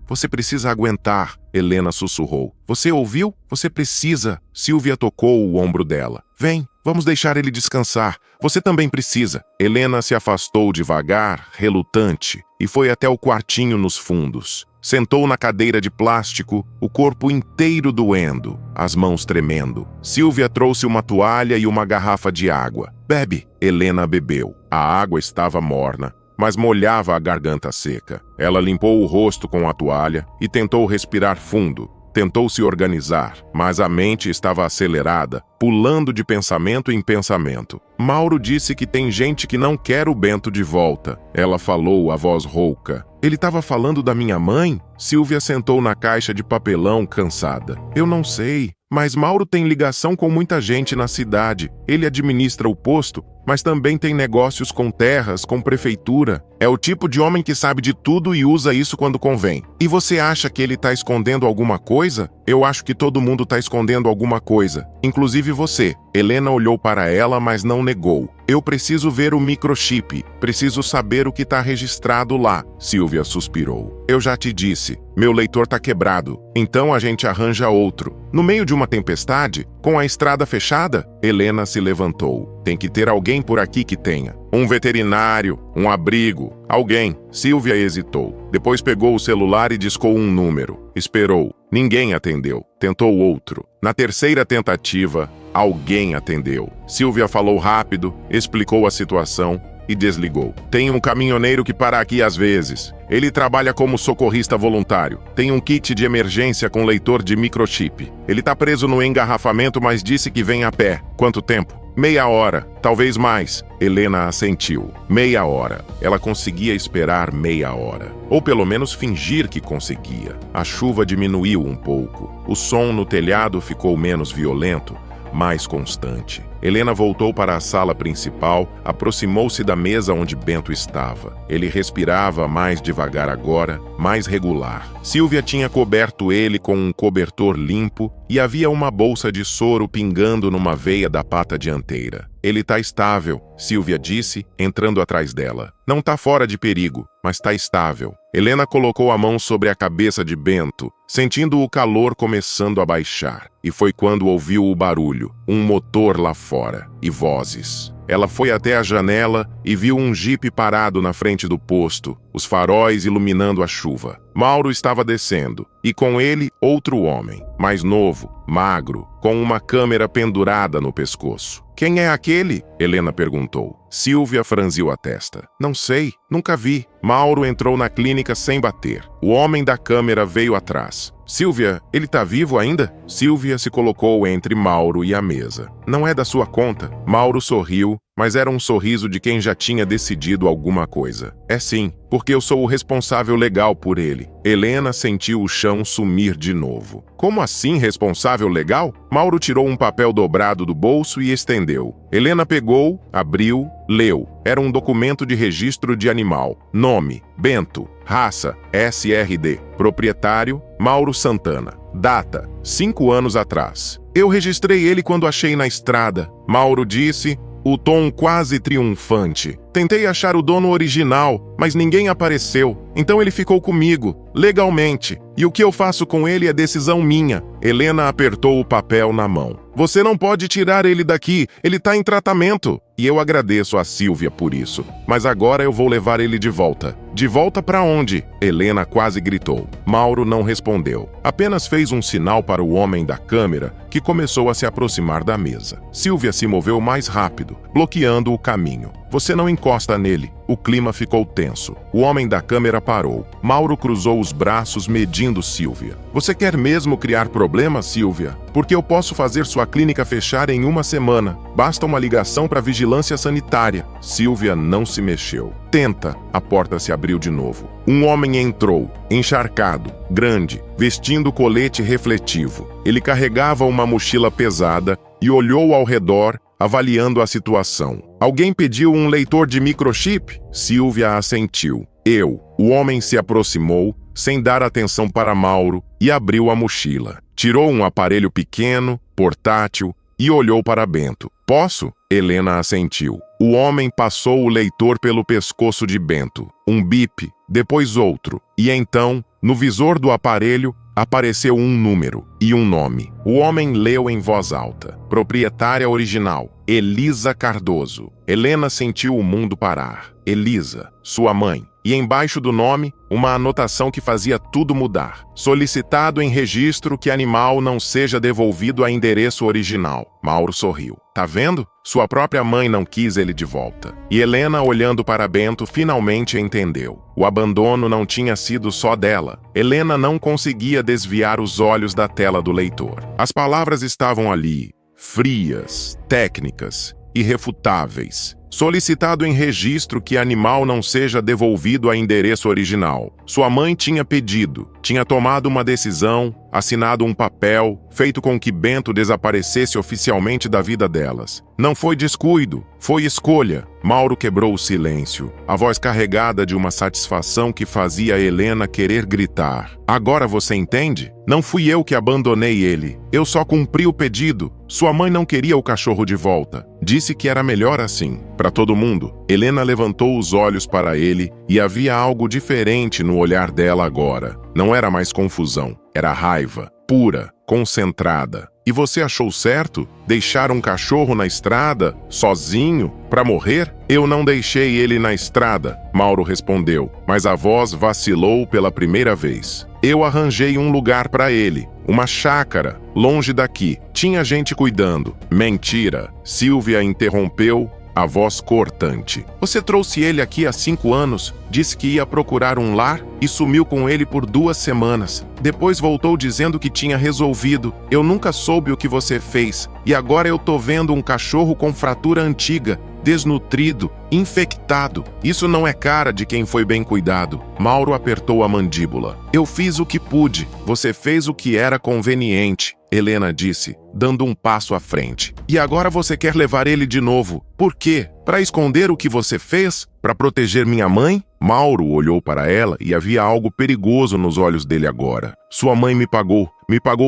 Você precisa aguentar, Helena sussurrou. Você ouviu? Você precisa. Silvia tocou o ombro dela. Vem, vamos deixar ele descansar. Você também precisa. Helena se afastou devagar, relutante, e foi até o quartinho nos fundos. Sentou na cadeira de plástico, o corpo inteiro doendo, as mãos tremendo. Silvia trouxe uma toalha e uma garrafa de água. Bebe. Helena bebeu. A água estava morna, mas molhava a garganta seca. Ela limpou o rosto com a toalha e tentou respirar fundo. Tentou se organizar, mas a mente estava acelerada, pulando de pensamento em pensamento. Mauro disse que tem gente que não quer o Bento de volta. Ela falou, a voz rouca. Ele estava falando da minha mãe? Silvia sentou na caixa de papelão, cansada. Eu não sei, mas Mauro tem ligação com muita gente na cidade. Ele administra o posto, mas também tem negócios com terras, com prefeitura. É o tipo de homem que sabe de tudo e usa isso quando convém. E você acha que ele está escondendo alguma coisa? Eu acho que todo mundo está escondendo alguma coisa, inclusive você. Helena olhou para ela, mas não negou. Eu preciso ver o microchip. Preciso saber o que está registrado lá. Silvia suspirou. Eu já te disse. Meu leitor está quebrado. Então a gente arranja outro. No meio de uma tempestade, com a estrada fechada, Helena se levantou. Tem que ter alguém por aqui que tenha. Um veterinário, um abrigo, alguém. Silvia hesitou. Depois pegou o celular e discou um número. Esperou. Ninguém atendeu. Tentou outro. Na terceira tentativa, alguém atendeu. Silvia falou rápido, explicou a situação e desligou. Tem um caminhoneiro que para aqui às vezes. Ele trabalha como socorrista voluntário. Tem um kit de emergência com leitor de microchip. Ele tá preso no engarrafamento, mas disse que vem a pé. Quanto tempo? Meia hora, talvez mais. Helena assentiu. Meia hora. Ela conseguia esperar meia hora. Ou pelo menos fingir que conseguia. A chuva diminuiu um pouco. O som no telhado ficou menos violento, mais constante. Helena voltou para a sala principal, aproximou-se da mesa onde Bento estava. Ele respirava mais devagar agora, mais regular. Silvia tinha coberto ele com um cobertor limpo e havia uma bolsa de soro pingando numa veia da pata dianteira. Ele tá estável, Silvia disse, entrando atrás dela. Não tá fora de perigo, mas tá estável. Helena colocou a mão sobre a cabeça de Bento, sentindo o calor começando a baixar. E foi quando ouviu o barulho, um motor lá fora. e vozes. Ela foi até a janela e viu um jipe parado na frente do posto, os faróis iluminando a chuva. Mauro estava descendo, e com ele outro homem, mais novo, magro, com uma câmera pendurada no pescoço. "Quem é aquele?" Helena perguntou. Silvia franziu a testa. "Não sei, nunca vi." Mauro entrou na clínica sem bater. O homem da câmera veio atrás. "Silvia, ele tá vivo ainda?" Silvia se colocou entre Mauro e a mesa. "Não é da sua conta." Mauro sorriu, mas era um sorriso de quem já tinha decidido alguma coisa. "É sim, porque eu sou o responsável legal por ele." Helena sentiu o chão sumir de novo. "Como assim responsável legal?" Mauro tirou um papel dobrado do bolso e estendeu. Helena pegou, abriu, leu. Era um documento de registro de animal. Nome: Bento. Raça: SRD. Proprietário: Mauro Santana. Data: 5 anos atrás. "Eu registrei ele quando achei na estrada", Mauro disse, o tom quase triunfante. "Tentei achar o dono original, mas ninguém apareceu. Então ele ficou comigo, legalmente. E o que eu faço com ele é decisão minha." Helena apertou o papel na mão. "Você não pode tirar ele daqui, ele tá em tratamento." "E eu agradeço a Silvia por isso. Mas agora eu vou levar ele de volta." "De volta pra onde?" Helena quase gritou. Mauro não respondeu. Apenas fez um sinal para o homem da câmera, que começou a se aproximar da mesa. Silvia se moveu mais rápido, bloqueando o caminho. "Você não encosta nele." O clima ficou tenso. O homem da câmera parou. Mauro cruzou os braços, medindo Silvia. "Você quer mesmo criar problemas, Silvia? Porque eu posso fazer sua clínica fechar em 1 semana. Basta uma ligação para a vigilância sanitária." Silvia não se mexeu. "Tenta." A porta se abriu de novo. Um homem entrou, encharcado, grande, vestindo colete refletivo. Ele carregava uma mochila pesada e olhou ao redor, avaliando a situação. "Alguém pediu um leitor de microchip?" Silvia assentiu. "Eu." O homem se aproximou, sem dar atenção para Mauro, e abriu a mochila. Tirou um aparelho pequeno, portátil, e olhou para Bento. "Posso?" Helena assentiu. O homem passou o leitor pelo pescoço de Bento. Um bip, depois outro, e então, no visor do aparelho, apareceu um número e um nome. O homem leu em voz alta. "Proprietária original, Elisa Cardoso." Helena sentiu o mundo parar. Elisa, sua mãe. E embaixo do nome, uma anotação que fazia tudo mudar. "Solicitado em registro que animal não seja devolvido a endereço original." Mauro sorriu. "Tá vendo? Sua própria mãe não quis ele de volta." E Helena, olhando para Bento, finalmente entendeu. O abandono não tinha sido só dela. Helena não conseguia desviar os olhos da tela do leitor. As palavras estavam ali, frias, técnicas, irrefutáveis. "Solicitado em registro que animal não seja devolvido a endereço original." Sua mãe tinha pedido, tinha tomado uma decisão, assinado um papel, feito com que Bento desaparecesse oficialmente da vida delas. Não foi descuido, foi escolha. Mauro quebrou o silêncio, a voz carregada de uma satisfação que fazia Helena querer gritar. "Agora você entende? Não fui eu que abandonei ele. Eu só cumpri o pedido. Sua mãe não queria o cachorro de volta. Disse que era melhor assim." Para todo mundo, Helena levantou os olhos para ele e havia algo diferente no olhar dela agora. Não era mais confusão, era raiva, pura, concentrada. "E você achou certo? Deixar um cachorro na estrada, sozinho, para morrer?" "Eu não deixei ele na estrada", Mauro respondeu, mas a voz vacilou pela primeira vez. "Eu arranjei um lugar para ele, uma chácara, longe daqui. Tinha gente cuidando." "Mentira!" Silvia interrompeu, a voz cortante. "Você trouxe ele aqui há 5 anos, disse que ia procurar um lar e sumiu com ele por 2 semanas. Depois voltou dizendo que tinha resolvido. Eu nunca soube o que você fez. E agora eu tô vendo um cachorro com fratura antiga, desnutrido, infectado. Isso não é cara de quem foi bem cuidado." Mauro apertou a mandíbula. "Eu fiz o que pude. Você fez o que era conveniente." Helena disse, dando um passo à frente. "E agora você quer levar ele de novo. Por quê? Para esconder o que você fez? Para proteger minha mãe?" Mauro olhou para ela e havia algo perigoso nos olhos dele agora. "Sua mãe me pagou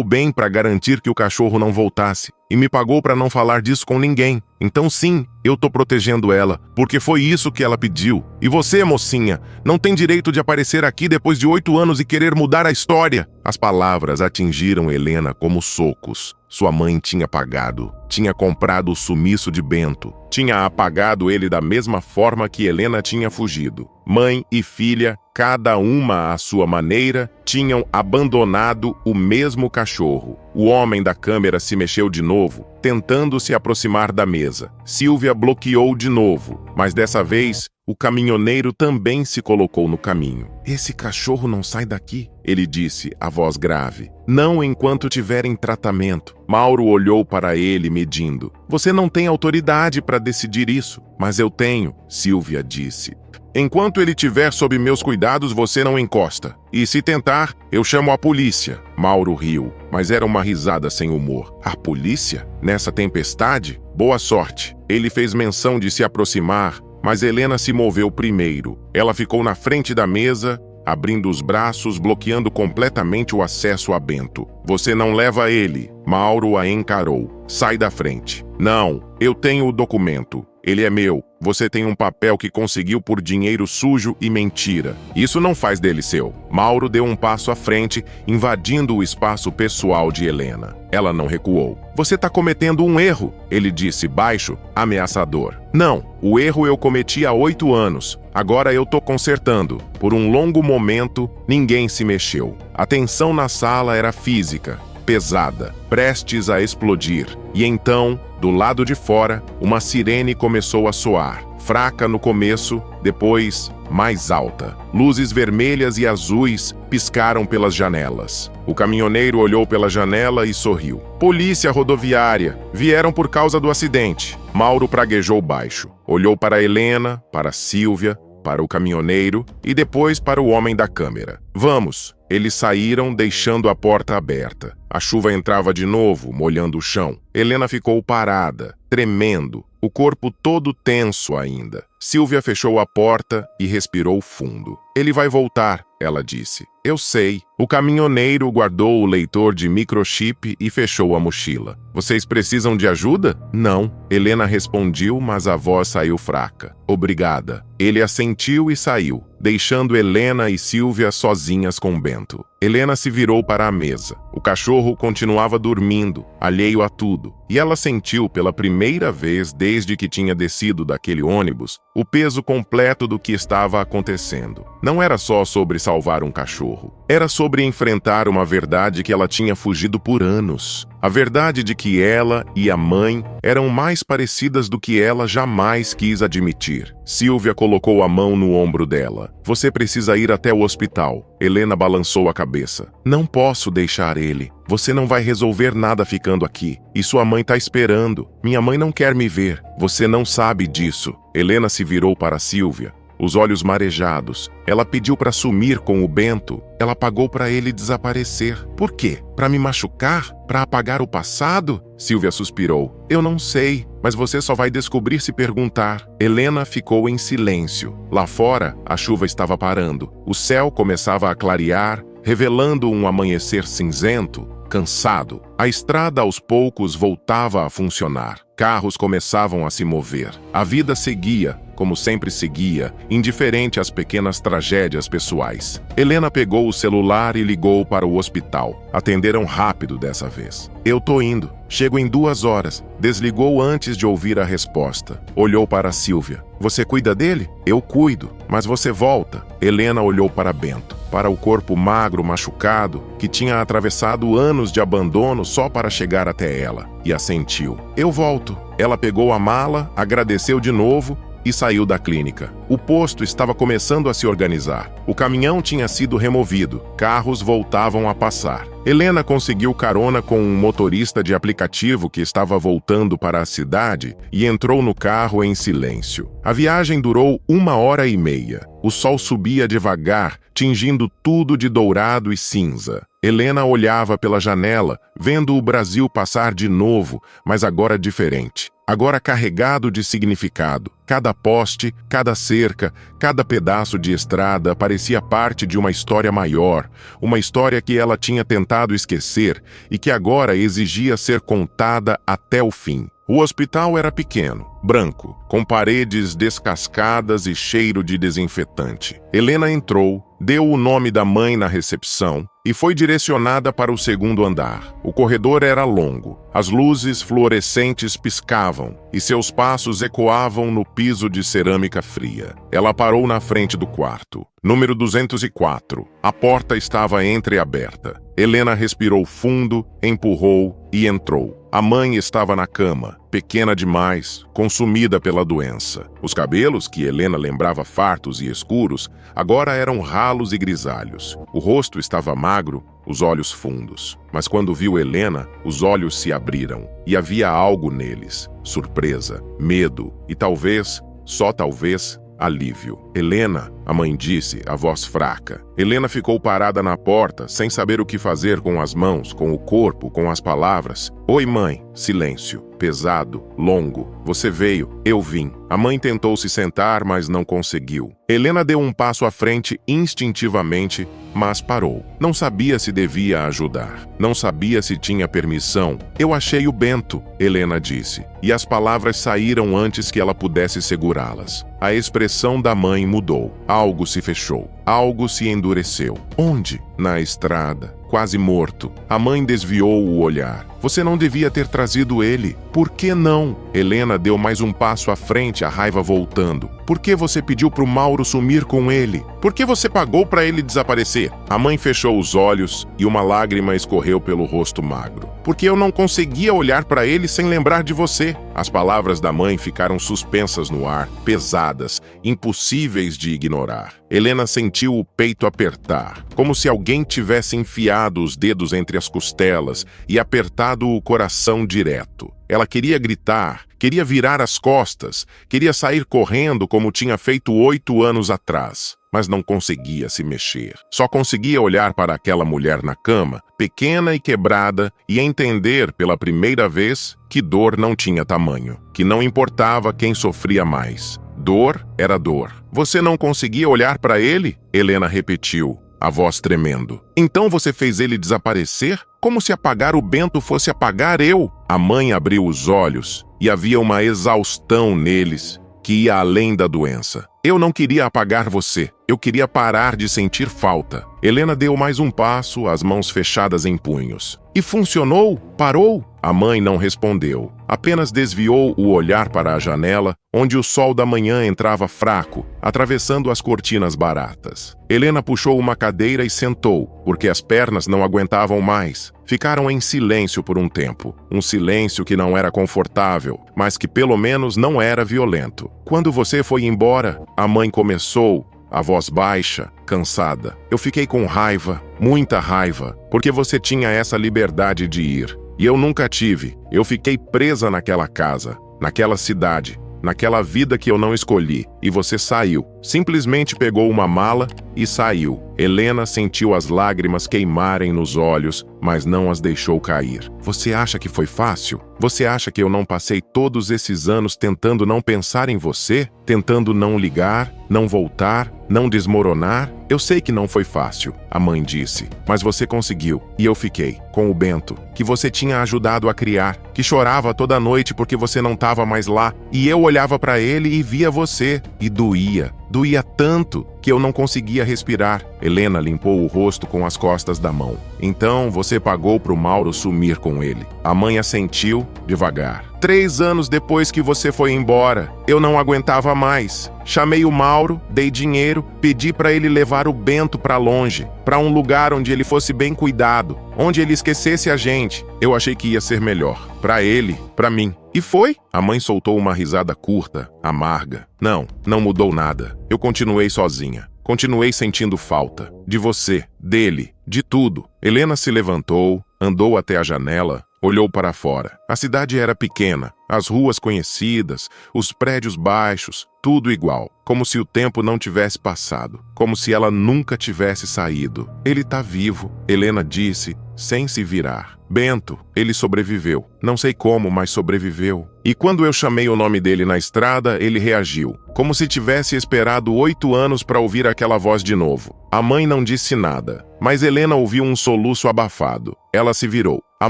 bem para garantir que o cachorro não voltasse. e me pagou para não falar disso com ninguém. Então sim, eu tô protegendo ela, porque foi isso que ela pediu. E você, mocinha, não tem direito de aparecer aqui depois de 8 anos e querer mudar a história. As palavras atingiram Helena como socos. Sua mãe tinha pagado, tinha comprado o sumiço de Bento, tinha apagado ele da mesma forma que Helena tinha fugido. Mãe e filha, cada uma à sua maneira, tinham abandonado o mesmo cachorro. O homem da câmera se mexeu de novo, tentando se aproximar da mesa. Silvia bloqueou de novo, mas dessa vez o caminhoneiro também se colocou no caminho. Esse cachorro não sai daqui, ele disse, a voz grave. Não enquanto tiver em tratamento. Mauro olhou para ele, medindo. Você não tem autoridade para decidir isso, mas eu tenho, Silvia disse. Enquanto ele estiver sob meus cuidados, você não encosta. E se tentar, eu chamo a polícia. Mauro riu, mas era uma risada sem humor. A polícia? Nessa tempestade? Boa sorte. Ele fez menção de se aproximar, mas Helena se moveu primeiro. Ela ficou na frente da mesa, abrindo os braços, bloqueando completamente o acesso a Bento. Você não leva ele. Mauro a encarou. Sai da frente. Não, eu tenho o documento. Ele é meu. Você tem um papel que conseguiu por dinheiro sujo e mentira. Isso não faz dele seu. Mauro deu um passo à frente, invadindo o espaço pessoal de Helena. Ela não recuou. Você está cometendo um erro, ele disse baixo, ameaçador. Não, o erro eu cometi há 8 anos. Agora eu tô consertando. Por um longo momento, ninguém se mexeu. A tensão na sala era física, pesada, prestes a explodir. E então, do lado de fora, uma sirene começou a soar. Fraca no começo, depois mais alta. Luzes vermelhas e azuis piscaram pelas janelas. O caminhoneiro olhou pela janela e sorriu. Polícia rodoviária. Vieram por causa do acidente. Mauro praguejou baixo. Olhou para Helena, para Silvia, para o caminhoneiro e depois para o homem da câmera. Vamos. Eles saíram, deixando a porta aberta. A chuva entrava de novo, molhando o chão. Helena ficou parada, tremendo, o corpo todo tenso ainda. Silvia fechou a porta e respirou fundo. Ele vai voltar, ela disse. Eu sei. O caminhoneiro guardou o leitor de microchip e fechou a mochila. Vocês precisam de ajuda? Não. Helena respondiu, mas a voz saiu fraca. Obrigada. Ele assentiu e saiu, deixando Helena e Silvia sozinhas com Bento. Helena se virou para a mesa. O cachorro continuava dormindo, alheio a tudo, e ela sentiu pela primeira vez desde que tinha descido daquele ônibus o peso completo do que estava acontecendo. Não era só sobre salvar um cachorro. Era sobre enfrentar uma verdade que ela tinha fugido por anos. A verdade de que ela e a mãe eram mais parecidas do que ela jamais quis admitir. Silvia colocou a mão no ombro dela. Você precisa ir até o hospital. Helena balançou a cabeça. Não posso deixar ele. Você não vai resolver nada ficando aqui. E sua mãe está esperando. Minha mãe não quer me ver. Você não sabe disso. Helena se virou para Silvia, os olhos marejados. Ela pediu para sumir com o Bento. Ela pagou para ele desaparecer. Por quê? Para me machucar? Para apagar o passado? Silvia suspirou. Eu não sei, mas você só vai descobrir se perguntar. Helena ficou em silêncio. Lá fora, a chuva estava parando. O céu começava a clarear, revelando um amanhecer cinzento, cansado. A estrada aos poucos voltava a funcionar. Carros começavam a se mover. A vida seguia, como sempre seguia, indiferente às pequenas tragédias pessoais. Helena pegou o celular e ligou para o hospital. Atenderam rápido dessa vez. Eu tô indo. Chego em 2 horas. Desligou antes de ouvir a resposta. Olhou para Silvia. Você cuida dele? Eu cuido. Mas você volta. Helena olhou para Bento, para o corpo magro, machucado, que tinha atravessado anos de abandono só para chegar até ela, e assentiu. Eu volto. Ela pegou a mala, agradeceu de novo e saiu da clínica. O posto estava começando a se organizar. O caminhão tinha sido removido. Carros voltavam a passar. Helena conseguiu carona com um motorista de aplicativo que estava voltando para a cidade e entrou no carro em silêncio. A viagem durou 1h30. O sol subia devagar, tingindo tudo de dourado e cinza. Helena olhava pela janela, vendo o Brasil passar de novo, mas agora diferente. Agora carregado de significado. Cada poste, cada cerca, cada pedaço de estrada parecia parte de uma história maior, uma história que ela tinha tentado esquecer e que agora exigia ser contada até o fim. O hospital era pequeno, branco, com paredes descascadas e cheiro de desinfetante. Helena entrou, deu o nome da mãe na recepção e foi direcionada para o segundo andar. O corredor era longo, as luzes fluorescentes piscavam e seus passos ecoavam no piso de cerâmica fria. Ela parou na frente do quarto. Número 204. A porta estava entreaberta. Helena respirou fundo, empurrou e entrou. A mãe estava na cama, pequena demais, consumida pela doença. Os cabelos, que Helena lembrava fartos e escuros, agora eram ralos e grisalhos. O rosto estava magro, os olhos fundos. Mas quando viu Helena, os olhos se abriram e havia algo neles. Surpresa, medo e talvez, só talvez, alívio. Helena, a mãe disse, a voz fraca. Helena ficou parada na porta, sem saber o que fazer com as mãos, com o corpo, com as palavras. Oi, mãe. Silêncio. Pesado, longo. Você veio, eu vim. A mãe tentou se sentar, mas não conseguiu. Helena deu um passo à frente instintivamente, mas parou. Não sabia se devia ajudar. Não sabia se tinha permissão. Eu achei o Bento, Helena disse. E as palavras saíram antes que ela pudesse segurá-las. A expressão da mãe mudou. Algo se fechou. Algo se endureceu. Onde? Na estrada. Quase morto. A mãe desviou o olhar. Você não devia ter trazido ele. Por que não? Helena deu mais um passo à frente, a raiva voltando. Por que você pediu pro Mauro sumir com ele? Por que você pagou para ele desaparecer? A mãe fechou os olhos e uma lágrima escorreu pelo rosto magro. Porque eu não conseguia olhar para ele sem lembrar de você. As palavras da mãe ficaram suspensas no ar, pesadas, impossíveis de ignorar. Helena sentiu o peito apertar, como se alguém tivesse enfiado os dedos entre as costelas e apertado o coração direto. Ela queria gritar, queria virar as costas, queria sair correndo como tinha feito 8 anos atrás, mas não conseguia se mexer. Só conseguia olhar para aquela mulher na cama, pequena e quebrada, e entender pela primeira vez que dor não tinha tamanho, que não importava quem sofria mais. Dor era dor. Você não conseguia olhar para ele? Helena repetiu, a voz tremendo. Então você fez ele desaparecer? Como se apagar o Bento fosse apagar eu? A mãe abriu os olhos e havia uma exaustão neles que ia além da doença. Eu não queria apagar você. Eu queria parar de sentir falta. Helena deu mais um passo, as mãos fechadas em punhos. E funcionou? Parou? A mãe não respondeu. Apenas desviou o olhar para a janela, onde o sol da manhã entrava fraco, atravessando as cortinas baratas. Helena puxou uma cadeira e sentou, porque as pernas não aguentavam mais. Ficaram em silêncio por um tempo. Um silêncio que não era confortável, mas que pelo menos não era violento. Quando você foi embora, a mãe começou, a voz baixa, cansada. Eu fiquei com raiva, muita raiva, porque você tinha essa liberdade de ir. E eu nunca tive. Eu fiquei presa naquela casa, naquela cidade, naquela vida que eu não escolhi. E você saiu. Simplesmente pegou uma mala e saiu. Helena sentiu as lágrimas queimarem nos olhos, mas não as deixou cair. Você acha que foi fácil? Você acha que eu não passei todos esses anos tentando não pensar em você? Tentando não ligar, não voltar, não desmoronar? Eu sei que não foi fácil, a mãe disse, mas você conseguiu. E eu fiquei, com o Bento, que você tinha ajudado a criar, que chorava toda noite porque você não estava mais lá. E eu olhava para ele e via você, e doía. Doía tanto que eu não conseguia respirar. Helena limpou o rosto com as costas da mão. Então você pagou pro Mauro sumir com ele. A mãe assentiu devagar. 3 anos depois que você foi embora, eu não aguentava mais. Chamei o Mauro, dei dinheiro, pedi para ele levar o Bento para longe, para um lugar onde ele fosse bem cuidado, onde ele esquecesse a gente. Eu achei que ia ser melhor. Para ele, para mim. E foi? A mãe soltou uma risada curta, amarga. Não mudou nada. Eu continuei sozinha. Continuei sentindo falta. De você, dele, de tudo. Helena se levantou, andou até a janela, Olhou para fora. A cidade era pequena, as ruas conhecidas, os prédios baixos, tudo igual, como se o tempo não tivesse passado, como se ela nunca tivesse saído. Ele tá vivo, Helena disse, sem se virar. Bento, ele sobreviveu. Não sei como, mas sobreviveu. E quando eu chamei o nome dele na estrada, ele reagiu, como se tivesse esperado 8 anos para ouvir aquela voz de novo. A mãe não disse nada, mas Helena ouviu um soluço abafado. Ela se virou. A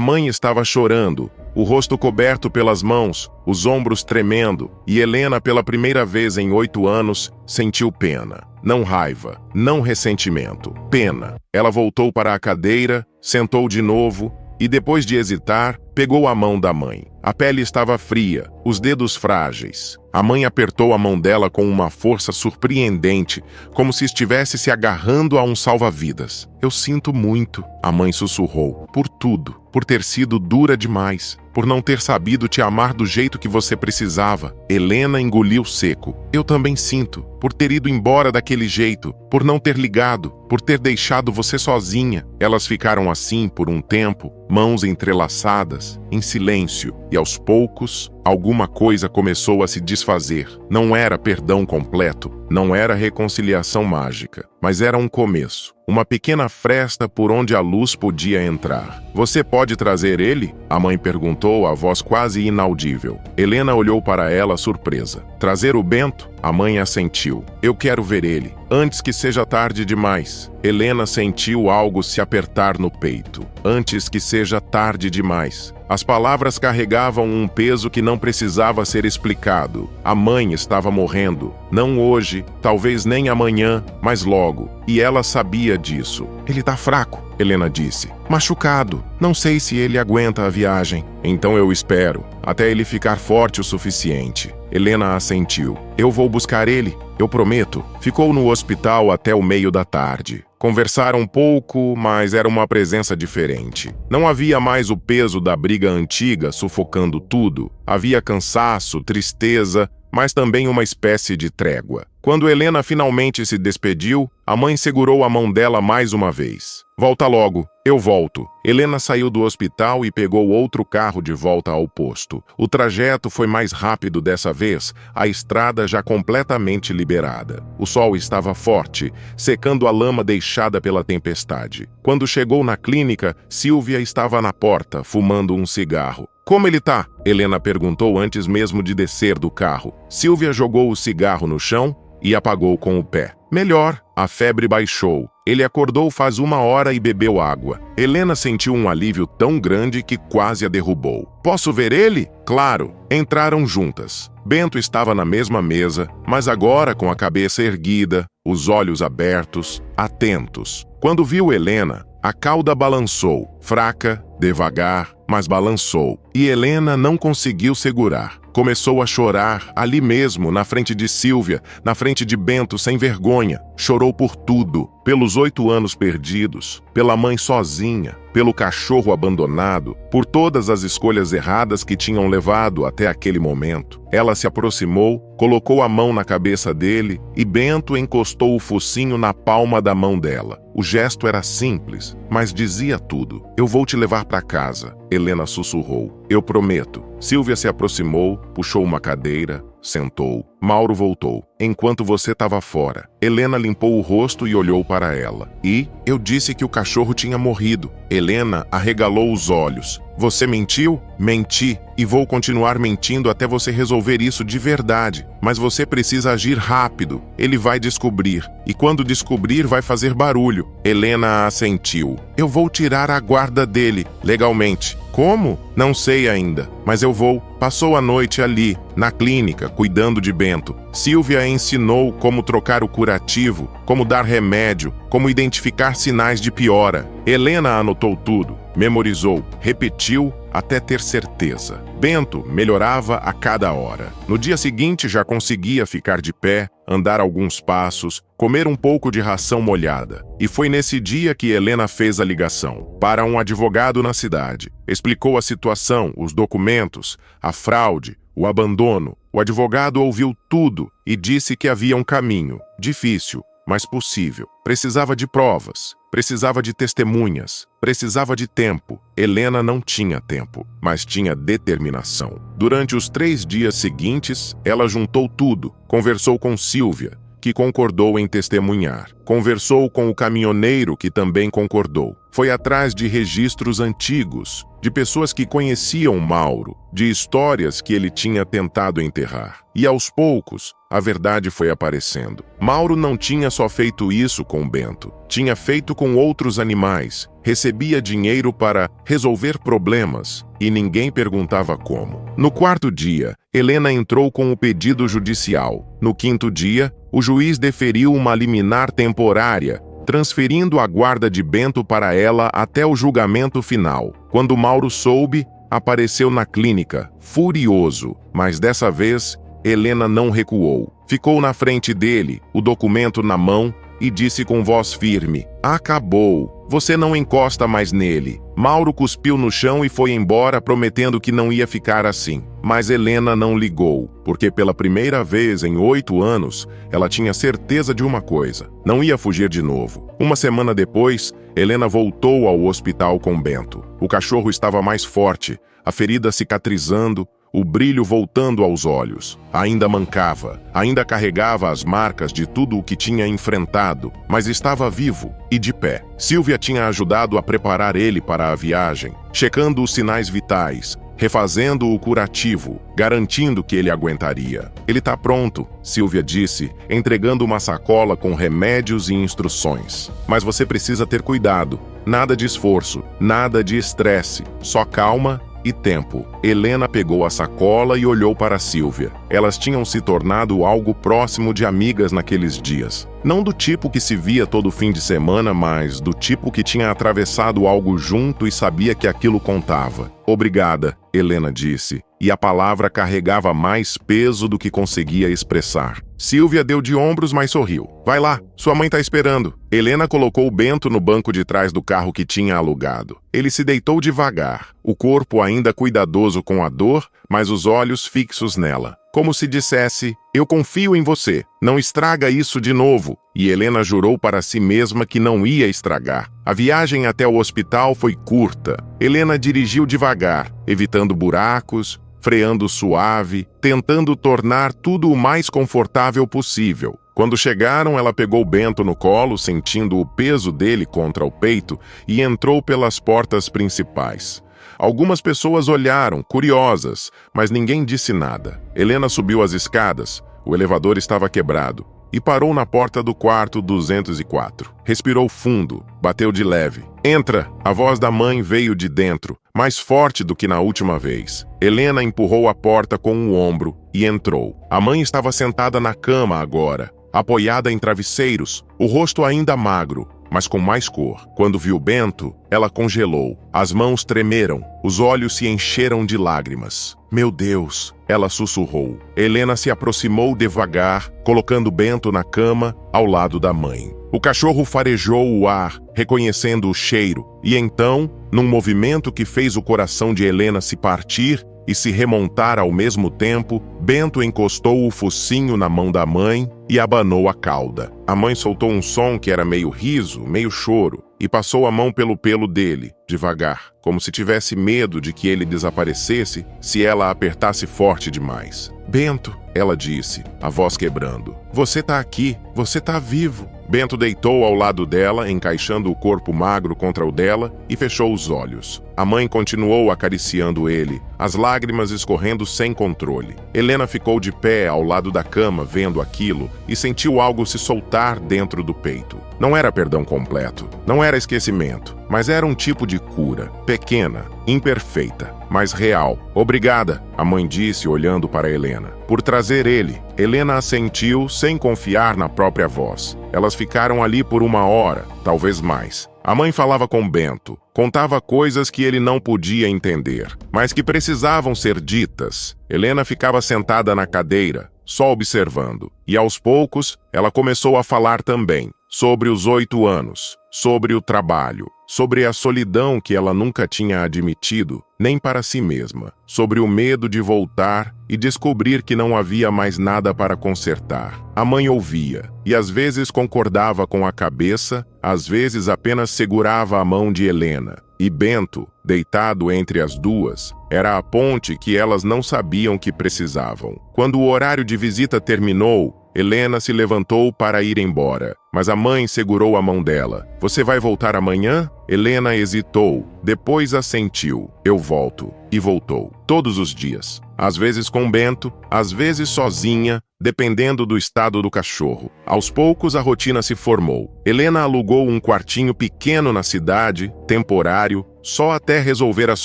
mãe estava chorando, o rosto coberto pelas mãos, os ombros tremendo, e Helena, pela primeira vez em 8 anos, sentiu pena. Não raiva, não ressentimento, pena. Ela voltou para a cadeira, sentou de novo e, depois de hesitar, pegou a mão da mãe. A pele estava fria, os dedos frágeis. A mãe apertou a mão dela com uma força surpreendente, como se estivesse se agarrando a um salva-vidas. Eu sinto muito, a mãe sussurrou, por tudo, por ter sido dura demais, por não ter sabido te amar do jeito que você precisava. Helena engoliu seco. Eu também sinto, por ter ido embora daquele jeito, por não ter ligado, por ter deixado você sozinha. Elas ficaram assim por um tempo, mãos entrelaçadas, em silêncio, e aos poucos, alguma coisa começou a se desfazer. Não era perdão completo, não era reconciliação mágica, mas era um começo, uma pequena fresta por onde a luz podia entrar. Você pode trazer ele? A mãe perguntou, a voz quase inaudível. Helena olhou para ela surpresa. Trazer o Bento? A mãe assentiu. Eu quero ver ele, antes que seja tarde demais. Helena sentiu algo se apertar no peito. Antes que seja tarde demais. As palavras carregavam um peso que não precisava ser explicado. A mãe estava morrendo. Não hoje, talvez nem amanhã, mas logo. E ela sabia disso. Ele tá fraco, Helena disse. Machucado. Não sei se ele aguenta a viagem. Então eu espero, até ele ficar forte o suficiente. Helena assentiu. Eu vou buscar ele, eu prometo. Ficou no hospital até o meio da tarde. Conversaram um pouco, mas era uma presença diferente. Não havia mais o peso da briga antiga sufocando tudo. Havia cansaço, tristeza, mas também uma espécie de trégua. Quando Helena finalmente se despediu, a mãe segurou a mão dela mais uma vez. Volta logo, eu volto. Helena saiu do hospital e pegou outro carro de volta ao posto. O trajeto foi mais rápido dessa vez, a estrada já completamente liberada. O sol estava forte, secando a lama deixada pela tempestade. Quando chegou na clínica, Silvia estava na porta, fumando um cigarro. Como ele tá? Helena perguntou antes mesmo de descer do carro. Silvia jogou o cigarro no chão e apagou com o pé. Melhor, a febre baixou. Ele acordou faz 1 hora e bebeu água. Helena sentiu um alívio tão grande que quase a derrubou. Posso ver ele? Claro. Entraram juntas. Bento estava na mesma mesa, mas agora com a cabeça erguida, os olhos abertos, atentos. Quando viu Helena, a cauda balançou, fraca, devagar, mas balançou. E Helena não conseguiu segurar. Começou a chorar ali mesmo, na frente de Silvia, na frente de Bento, sem vergonha. Chorou por tudo, pelos 8 anos perdidos, pela mãe sozinha, pelo cachorro abandonado, por todas as escolhas erradas que tinham levado até aquele momento. Ela se aproximou, colocou a mão na cabeça dele e Bento encostou o focinho na palma da mão dela. O gesto era simples, mas dizia tudo. Eu vou te levar para casa, Helena sussurrou. Eu prometo. Silvia se aproximou, puxou uma cadeira, sentou. Mauro voltou. Enquanto você estava fora. Helena limpou o rosto e olhou para ela. E eu disse que o cachorro tinha morrido. Helena arregalou os olhos. Você mentiu? Menti. E vou continuar mentindo até você resolver isso de verdade. Mas você precisa agir rápido. Ele vai descobrir. E quando descobrir, vai fazer barulho. Helena assentiu. Eu vou tirar a guarda dele, legalmente. Como? Não sei ainda, mas eu vou. Passou a noite ali, na clínica, cuidando de Bento. Silvia ensinou como trocar o curativo, como dar remédio, como identificar sinais de piora. Helena anotou tudo, memorizou, repetiu até ter certeza. Bento melhorava a cada hora. No dia seguinte já conseguia ficar de pé, andar alguns passos, comer um pouco de ração molhada. E foi nesse dia que Helena fez a ligação para um advogado na cidade. Explicou a situação, os documentos, a fraude, o abandono. O advogado ouviu tudo e disse que havia um caminho, difícil, mas possível. Precisava de provas. precisava de testemunhas, precisava de tempo. Helena não tinha tempo, mas tinha determinação. Durante os 3 dias seguintes, ela juntou tudo, conversou com Sílvia, que concordou em testemunhar. Conversou com o caminhoneiro, que também concordou. Foi atrás de registros antigos, de pessoas que conheciam Mauro, de histórias que ele tinha tentado enterrar. E aos poucos, a verdade foi aparecendo. Mauro não tinha só feito isso com Bento, tinha feito com outros animais, recebia dinheiro para resolver problemas e ninguém perguntava como. No 4º dia, Helena entrou com o pedido judicial. No 5º dia, o juiz deferiu uma liminar temporária, transferindo a guarda de Bento para ela até o julgamento final. Quando Mauro soube, apareceu na clínica, furioso, mas dessa vez, Helena não recuou. Ficou na frente dele, o documento na mão, e disse com voz firme: "Acabou, você não encosta mais nele." Mauro cuspiu no chão e foi embora, prometendo que não ia ficar assim. Mas Helena não ligou, porque pela primeira vez em 8 anos, ela tinha certeza de uma coisa: não ia fugir de novo. Uma semana depois, Helena voltou ao hospital com Bento. O cachorro estava mais forte, a ferida cicatrizando, o brilho voltando aos olhos. Ainda mancava, ainda carregava as marcas de tudo o que tinha enfrentado, mas estava vivo e de pé. Sílvia tinha ajudado a preparar ele para a viagem, checando os sinais vitais, refazendo o curativo, garantindo que ele aguentaria. "Ele está pronto", Sílvia disse, entregando uma sacola com remédios e instruções. "Mas você precisa ter cuidado. Nada de esforço, nada de estresse, só calma e tempo." Helena pegou a sacola e olhou para Sílvia. Elas tinham se tornado algo próximo de amigas naqueles dias. Não do tipo que se via todo fim de semana, mas do tipo que tinha atravessado algo junto e sabia que aquilo contava. "Obrigada", Helena disse, e a palavra carregava mais peso do que conseguia expressar. Sílvia deu de ombros, mas sorriu. "Vai lá, sua mãe está esperando." Helena colocou o Bento no banco de trás do carro que tinha alugado. Ele se deitou devagar, o corpo ainda cuidadoso com a dor, mas os olhos fixos nela. Como se dissesse: "Eu confio em você, não estraga isso de novo." E Helena jurou para si mesma que não ia estragar. A viagem até o hospital foi curta. Helena dirigiu devagar, evitando buracos, freando suave, tentando tornar tudo o mais confortável possível. Quando chegaram, ela pegou Bento no colo, sentindo o peso dele contra o peito, e entrou pelas portas principais. Algumas pessoas olharam, curiosas, mas ninguém disse nada. Helena subiu as escadas. O elevador estava quebrado e parou na porta do quarto 204. Respirou fundo, bateu de leve. "Entra!" A voz da mãe veio de dentro, mais forte do que na última vez. Helena empurrou a porta com o ombro e entrou. A mãe estava sentada na cama agora, apoiada em travesseiros, o rosto ainda magro, mas com mais cor. Quando viu Bento, ela congelou. As mãos tremeram, os olhos se encheram de lágrimas. "Meu Deus!" ela sussurrou. Helena se aproximou devagar, colocando Bento na cama, ao lado da mãe. O cachorro farejou o ar, reconhecendo o cheiro, e então, num movimento que fez o coração de Helena se partir e se remontar ao mesmo tempo, Bento encostou o focinho na mão da mãe e abanou a cauda. A mãe soltou um som que era meio riso, meio choro, e passou a mão pelo pelo dele, devagar, como se tivesse medo de que ele desaparecesse se ela apertasse forte demais. "Bento", ela disse, a voz quebrando. "Você tá aqui, você tá vivo." Bento deitou ao lado dela, encaixando o corpo magro contra o dela, e fechou os olhos. A mãe continuou acariciando ele, as lágrimas escorrendo sem controle. Helena ficou de pé ao lado da cama, vendo aquilo, e sentiu algo se soltar dentro do peito. Não era perdão completo, não era esquecimento, mas era um tipo de cura, pequena, imperfeita, mas real. "Obrigada", a mãe disse, olhando para Helena, "por trazer ele." Helena assentiu, sem confiar na própria voz. Elas ficaram ali por 1 hora, talvez mais. A mãe falava com Bento, contava coisas que ele não podia entender, mas que precisavam ser ditas. Helena ficava sentada na cadeira, só observando. E aos poucos, ela começou a falar também, sobre os 8 anos, sobre o trabalho, sobre a solidão que ela nunca tinha admitido, nem para si mesma, sobre o medo de voltar e descobrir que não havia mais nada para consertar. A mãe ouvia, e às vezes concordava com a cabeça, às vezes apenas segurava a mão de Helena. E Bento, deitado entre as duas, era a ponte que elas não sabiam que precisavam. Quando o horário de visita terminou, Helena se levantou para ir embora, mas a mãe segurou a mão dela. "Você vai voltar amanhã?" Helena hesitou, depois assentiu. "Eu volto." E voltou, todos os dias. Às vezes com Bento, às vezes sozinha, dependendo do estado do cachorro. Aos poucos a rotina se formou. Helena alugou um quartinho pequeno na cidade, temporário, só até resolver as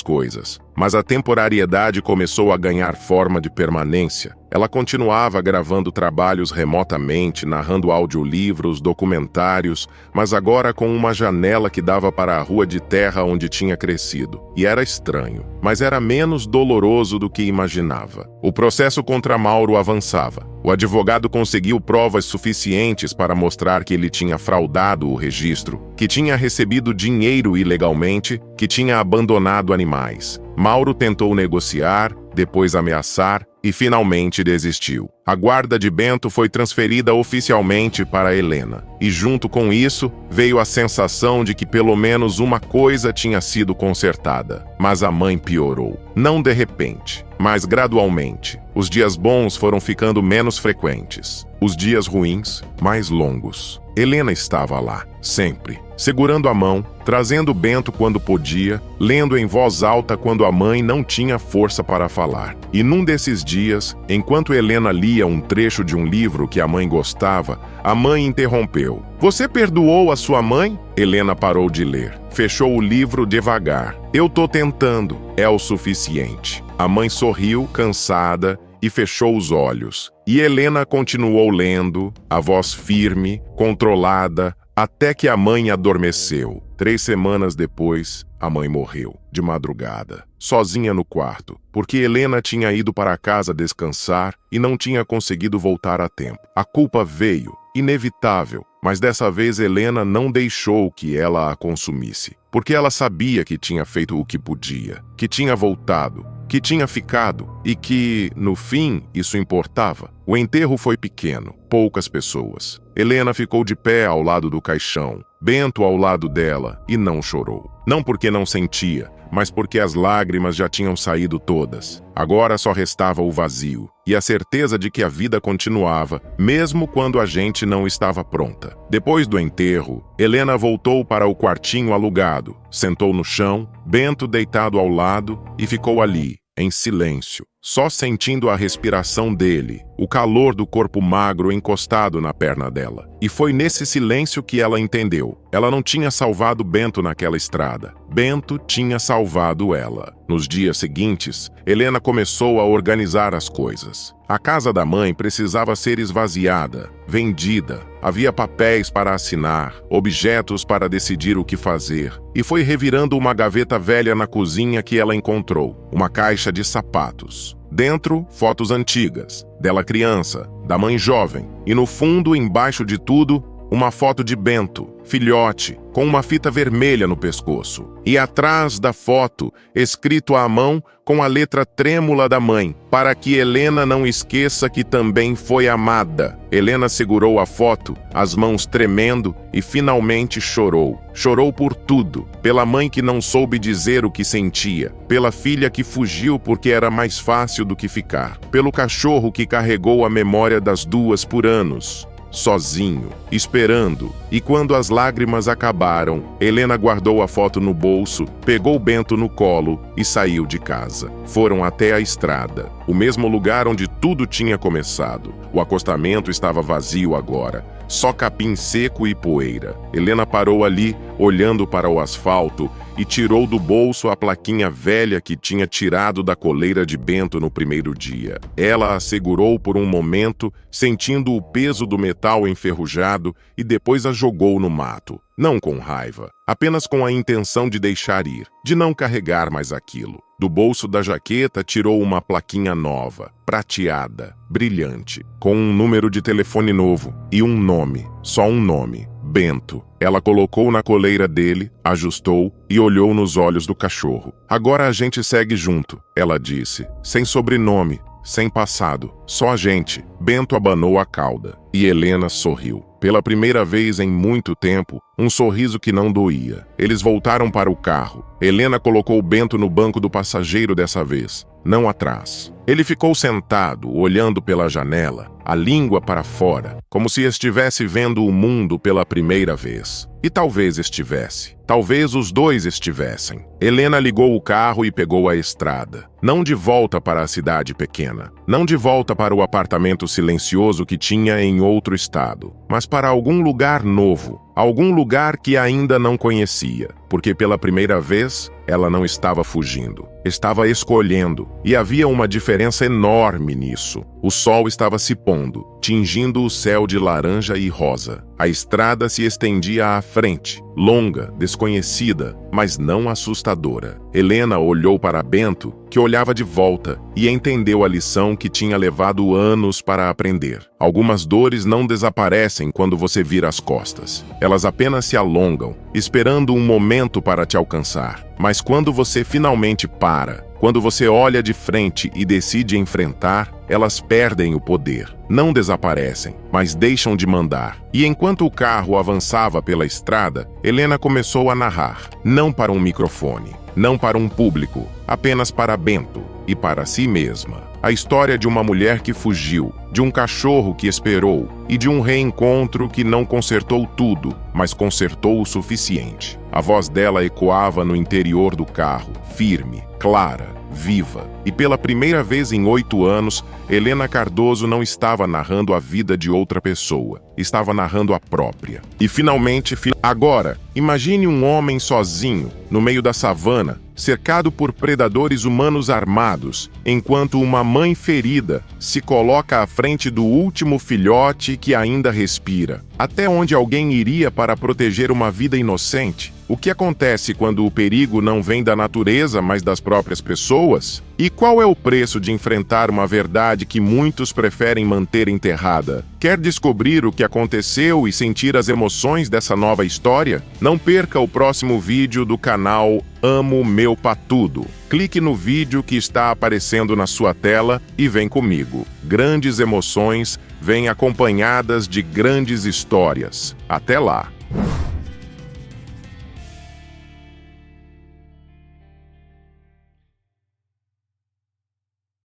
coisas. Mas a temporariedade começou a ganhar forma de permanência. Ela continuava gravando trabalhos remotamente, narrando audiolivros, documentários, mas agora com uma janela que dava para a rua de terra onde tinha crescido. E era estranho, mas era menos doloroso do que imaginava. O processo contra Mauro avançava. O advogado conseguiu provas suficientes para mostrar que ele tinha fraudado o registro, que tinha recebido dinheiro ilegalmente, que tinha abandonado animais. Mauro tentou negociar, depois ameaçar e finalmente desistiu. A guarda de Bento foi transferida oficialmente para Helena, e junto com isso veio a sensação de que pelo menos uma coisa tinha sido consertada. Mas a mãe piorou. Não de repente, mas gradualmente. Os dias bons foram ficando menos frequentes. Os dias ruins, mais longos. Helena estava lá, sempre, segurando a mão, trazendo Bento quando podia, lendo em voz alta quando a mãe não tinha força para falar. E num desses dias, enquanto Helena lia um trecho de um livro que a mãe gostava, a mãe interrompeu. "Você perdoou a sua mãe?" Helena parou de ler. Fechou o livro devagar. "Eu tô tentando. É o suficiente." A mãe sorriu, cansada, e fechou os olhos. E Helena continuou lendo, a voz firme, controlada, até que a mãe adormeceu. 3 semanas depois, a mãe morreu, de madrugada, sozinha no quarto, porque Helena tinha ido para casa descansar e não tinha conseguido voltar a tempo. A culpa veio, inevitável, mas dessa vez Helena não deixou que ela a consumisse, porque ela sabia que tinha feito o que podia, que tinha voltado, que tinha ficado e que, no fim, isso importava. O enterro foi pequeno, poucas pessoas. Helena ficou de pé ao lado do caixão, Bento ao lado dela, e não chorou. Não porque não sentia, mas porque as lágrimas já tinham saído todas. Agora só restava o vazio e a certeza de que a vida continuava, mesmo quando a gente não estava pronta. Depois do enterro, Helena voltou para o quartinho alugado, sentou no chão, Bento deitado ao lado, e ficou ali, em silêncio, só sentindo a respiração dele, o calor do corpo magro encostado na perna dela. E foi nesse silêncio que ela entendeu. Ela não tinha salvado Bento naquela estrada. Bento tinha salvado ela. Nos dias seguintes, Helena começou a organizar as coisas. A casa da mãe precisava ser esvaziada, vendida. Havia papéis para assinar, objetos para decidir o que fazer. E foi revirando uma gaveta velha na cozinha que ela encontrou, uma caixa de sapatos. Dentro, fotos antigas, dela criança, da mãe jovem, e no fundo, embaixo de tudo, uma foto de Bento, filhote, com uma fita vermelha no pescoço. E atrás da foto, escrito à mão com a letra trêmula da mãe, para que Helena não esqueça que também foi amada. Helena segurou a foto, as mãos tremendo, e finalmente chorou. Chorou por tudo, pela mãe que não soube dizer o que sentia, pela filha que fugiu porque era mais fácil do que ficar, pelo cachorro que carregou a memória das duas por anos. Sozinho, esperando, e quando as lágrimas acabaram, Helena guardou a foto no bolso, pegou Bento no colo e saiu de casa. Foram até a estrada, o mesmo lugar onde tudo tinha começado. O acostamento estava vazio agora, só capim seco e poeira. Helena parou ali, olhando para o asfalto, e tirou do bolso a plaquinha velha que tinha tirado da coleira de Bento no primeiro dia. Ela a segurou por um momento, sentindo o peso do metal enferrujado, e depois a jogou no mato. Não com raiva, apenas com a intenção de deixar ir, de não carregar mais aquilo. Do bolso da jaqueta tirou uma plaquinha nova, prateada, brilhante, com um número de telefone novo e um nome, só um nome: Bento. Ela colocou na coleira dele, ajustou e olhou nos olhos do cachorro. Agora a gente segue junto, ela disse, sem sobrenome, sem passado, só a gente. Bento abanou a cauda e Helena sorriu. Pela primeira vez em muito tempo, um sorriso que não doía. Eles voltaram para o carro. Helena colocou Bento no banco do passageiro dessa vez, não atrás. Ele ficou sentado, olhando pela janela, a língua para fora, como se estivesse vendo o mundo pela primeira vez. E talvez estivesse. Talvez os dois estivessem. Helena ligou o carro e pegou a estrada. Não de volta para a cidade pequena. Não de volta para o apartamento silencioso que tinha em outro estado. Mas para algum lugar novo. Algum lugar que ainda não conhecia. Porque pela primeira vez, ela não estava fugindo. Estava escolhendo. E havia uma diferença enorme nisso. O sol estava se pondo, tingindo o céu de laranja e rosa. A estrada se estendia à frente, longa, desconhecida, mas não assustadora. Helena olhou para Bento, que olhava de volta, e entendeu a lição que tinha levado anos para aprender. Algumas dores não desaparecem quando você vira as costas. Elas apenas se alongam, esperando um momento para te alcançar. Mas quando você finalmente para, quando você olha de frente e decide enfrentar, elas perdem o poder. Não desaparecem, mas deixam de mandar. E enquanto o carro avançava pela estrada, Helena começou a narrar, não para um microfone, não para um público, apenas para Bento e para si mesma. A história de uma mulher que fugiu, de um cachorro que esperou e de um reencontro que não consertou tudo, mas consertou o suficiente. A voz dela ecoava no interior do carro, firme, clara, viva. E pela primeira vez em 8 anos, Helena Cardoso não estava narrando a vida de outra pessoa, estava narrando a própria. E finalmente, agora, imagine um homem sozinho, no meio da savana, cercado por predadores humanos armados, enquanto uma mãe ferida se coloca à frente do último filhote que ainda respira. Até onde alguém iria para proteger uma vida inocente? O que acontece quando o perigo não vem da natureza, mas das próprias pessoas? E qual é o preço de enfrentar uma verdade que muitos preferem manter enterrada? Quer descobrir o que aconteceu e sentir as emoções dessa nova história? Não perca o próximo vídeo do canal Amo Meu Patudo. Clique no vídeo que está aparecendo na sua tela e vem comigo. Grandes emoções vêm acompanhadas de grandes histórias. Até lá!